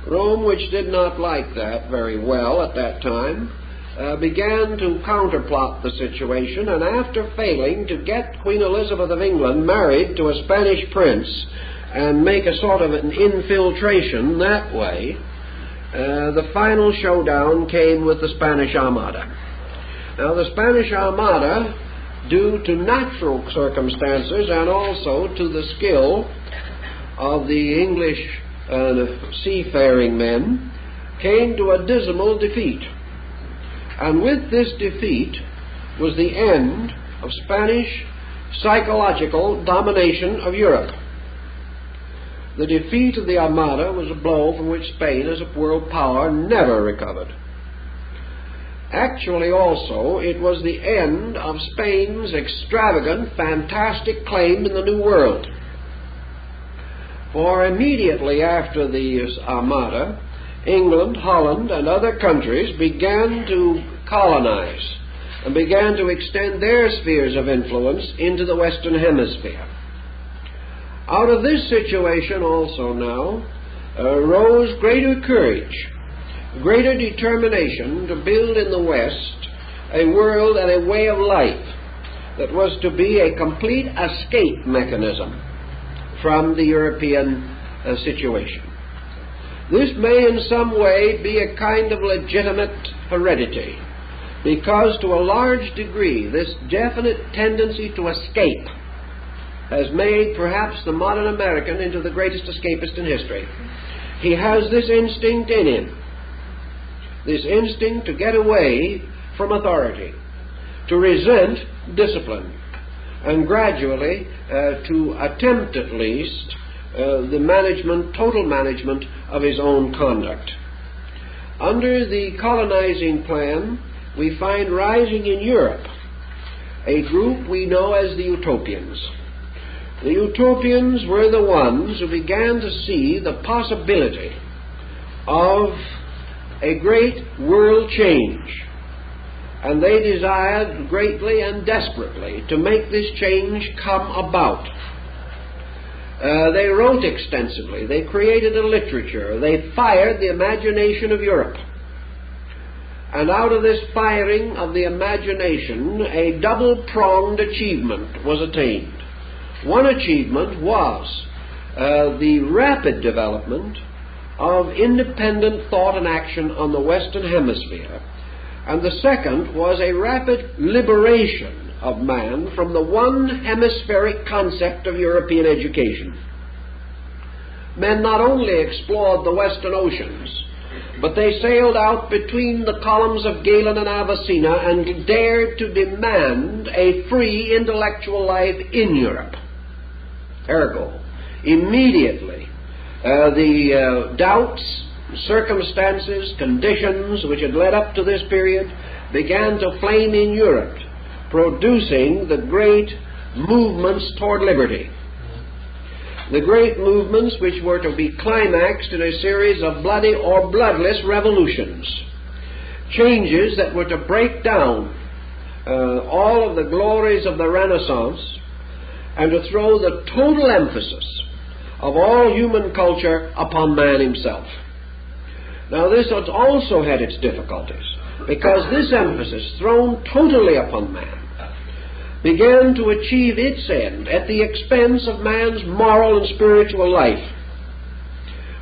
Rome, which did not like that very well at that time, began to counterplot the situation, and after failing to get Queen Elizabeth of England married to a Spanish prince and make a sort of an infiltration that way, the final showdown came with the Spanish Armada. Now, the Spanish Armada, due to natural circumstances and also to the skill of the English seafaring men, came to a dismal defeat. And with this defeat was the end of Spanish psychological domination of Europe. The defeat of the Armada was a blow from which Spain, as a world power, never recovered. Actually, also, it was the end of Spain's extravagant, fantastic claim in the New World. For immediately after the Armada, England, Holland, and other countries began to colonize and began to extend their spheres of influence into the Western Hemisphere. Out of this situation also now arose greater courage, greater determination to build in the West a world and a way of life that was to be a complete escape mechanism from the European situation. This may in some way be a kind of legitimate heredity, because to a large degree this definite tendency to escape has made perhaps the modern American into the greatest escapist in history. He has this instinct in him, this instinct to get away from authority, to resent discipline, and gradually to attempt at least the total management of his own conduct. Under the colonizing plan, we find rising in Europe a group we know as the Utopians. The Utopians were the ones who began to see the possibility of a great world change, and they desired greatly and desperately to make this change come about. They wrote extensively, they created a literature, they fired the imagination of Europe. And out of this firing of the imagination, a double-pronged achievement was attained. One achievement was the rapid development of independent thought and action on the Western Hemisphere, and the second was a rapid liberation of man from the one hemispheric concept of European education. Men not only explored the Western oceans, but they sailed out between the columns of Galen and Avicenna and dared to demand a free intellectual life in Europe. Ergo, immediately, the doubts, circumstances, conditions which had led up to this period began to flame in Europe, producing the great movements toward liberty. The great movements which were to be climaxed in a series of bloody or bloodless revolutions. Changes that were to break down all of the glories of the Renaissance and to throw the total emphasis of all human culture upon man himself. Now this has also had its difficulties, because this emphasis thrown totally upon man began to achieve its end at the expense of man's moral and spiritual life.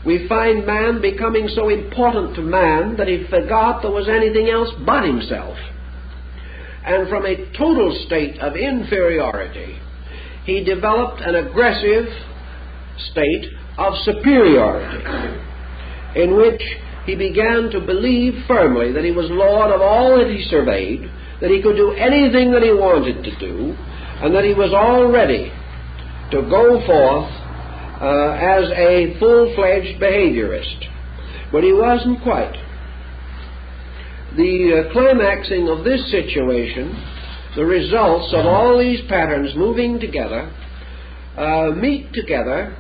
We find man becoming so important to man that he forgot there was anything else but himself. And from a total state of inferiority, he developed an aggressive state of superiority, in which he began to believe firmly that he was Lord of all that he surveyed, that he could do anything that he wanted to do, and that he was all ready to go forth as a full-fledged behaviorist. But he wasn't quite. The climaxing of this situation, the results of all these patterns moving together, meet together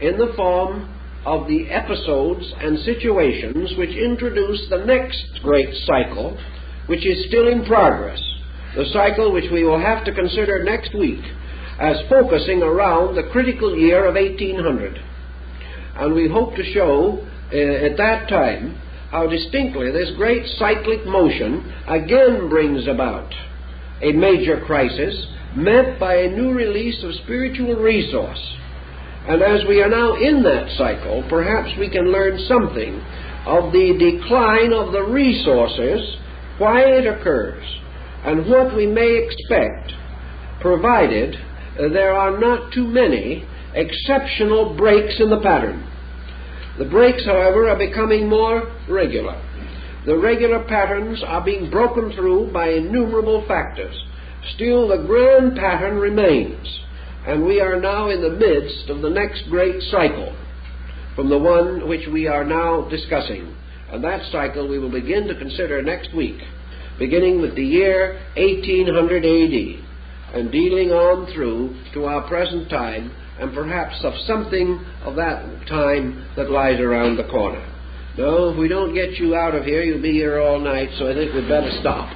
in the form of the episodes and situations which introduce the next great cycle, which is still in progress, the cycle which we will have to consider next week as focusing around the critical year of 1800. And we hope to show at that time how distinctly this great cyclic motion again brings about a major crisis met by a new release of spiritual resource. And as we are now in that cycle, perhaps we can learn something of the decline of the resources, why it occurs, and what we may expect, provided there are not too many exceptional breaks in the pattern. The breaks, however, are becoming more regular. The regular patterns are being broken through by innumerable factors. Still, the grand pattern remains, and we are now in the midst of the next great cycle from the one which we are now discussing. And that cycle we will begin to consider next week, beginning with the year 1800 AD, and dealing on through to our present time, and perhaps of something of that time that lies around the corner. No, if we don't get you out of here, you'll be here all night, so I think we'd better stop.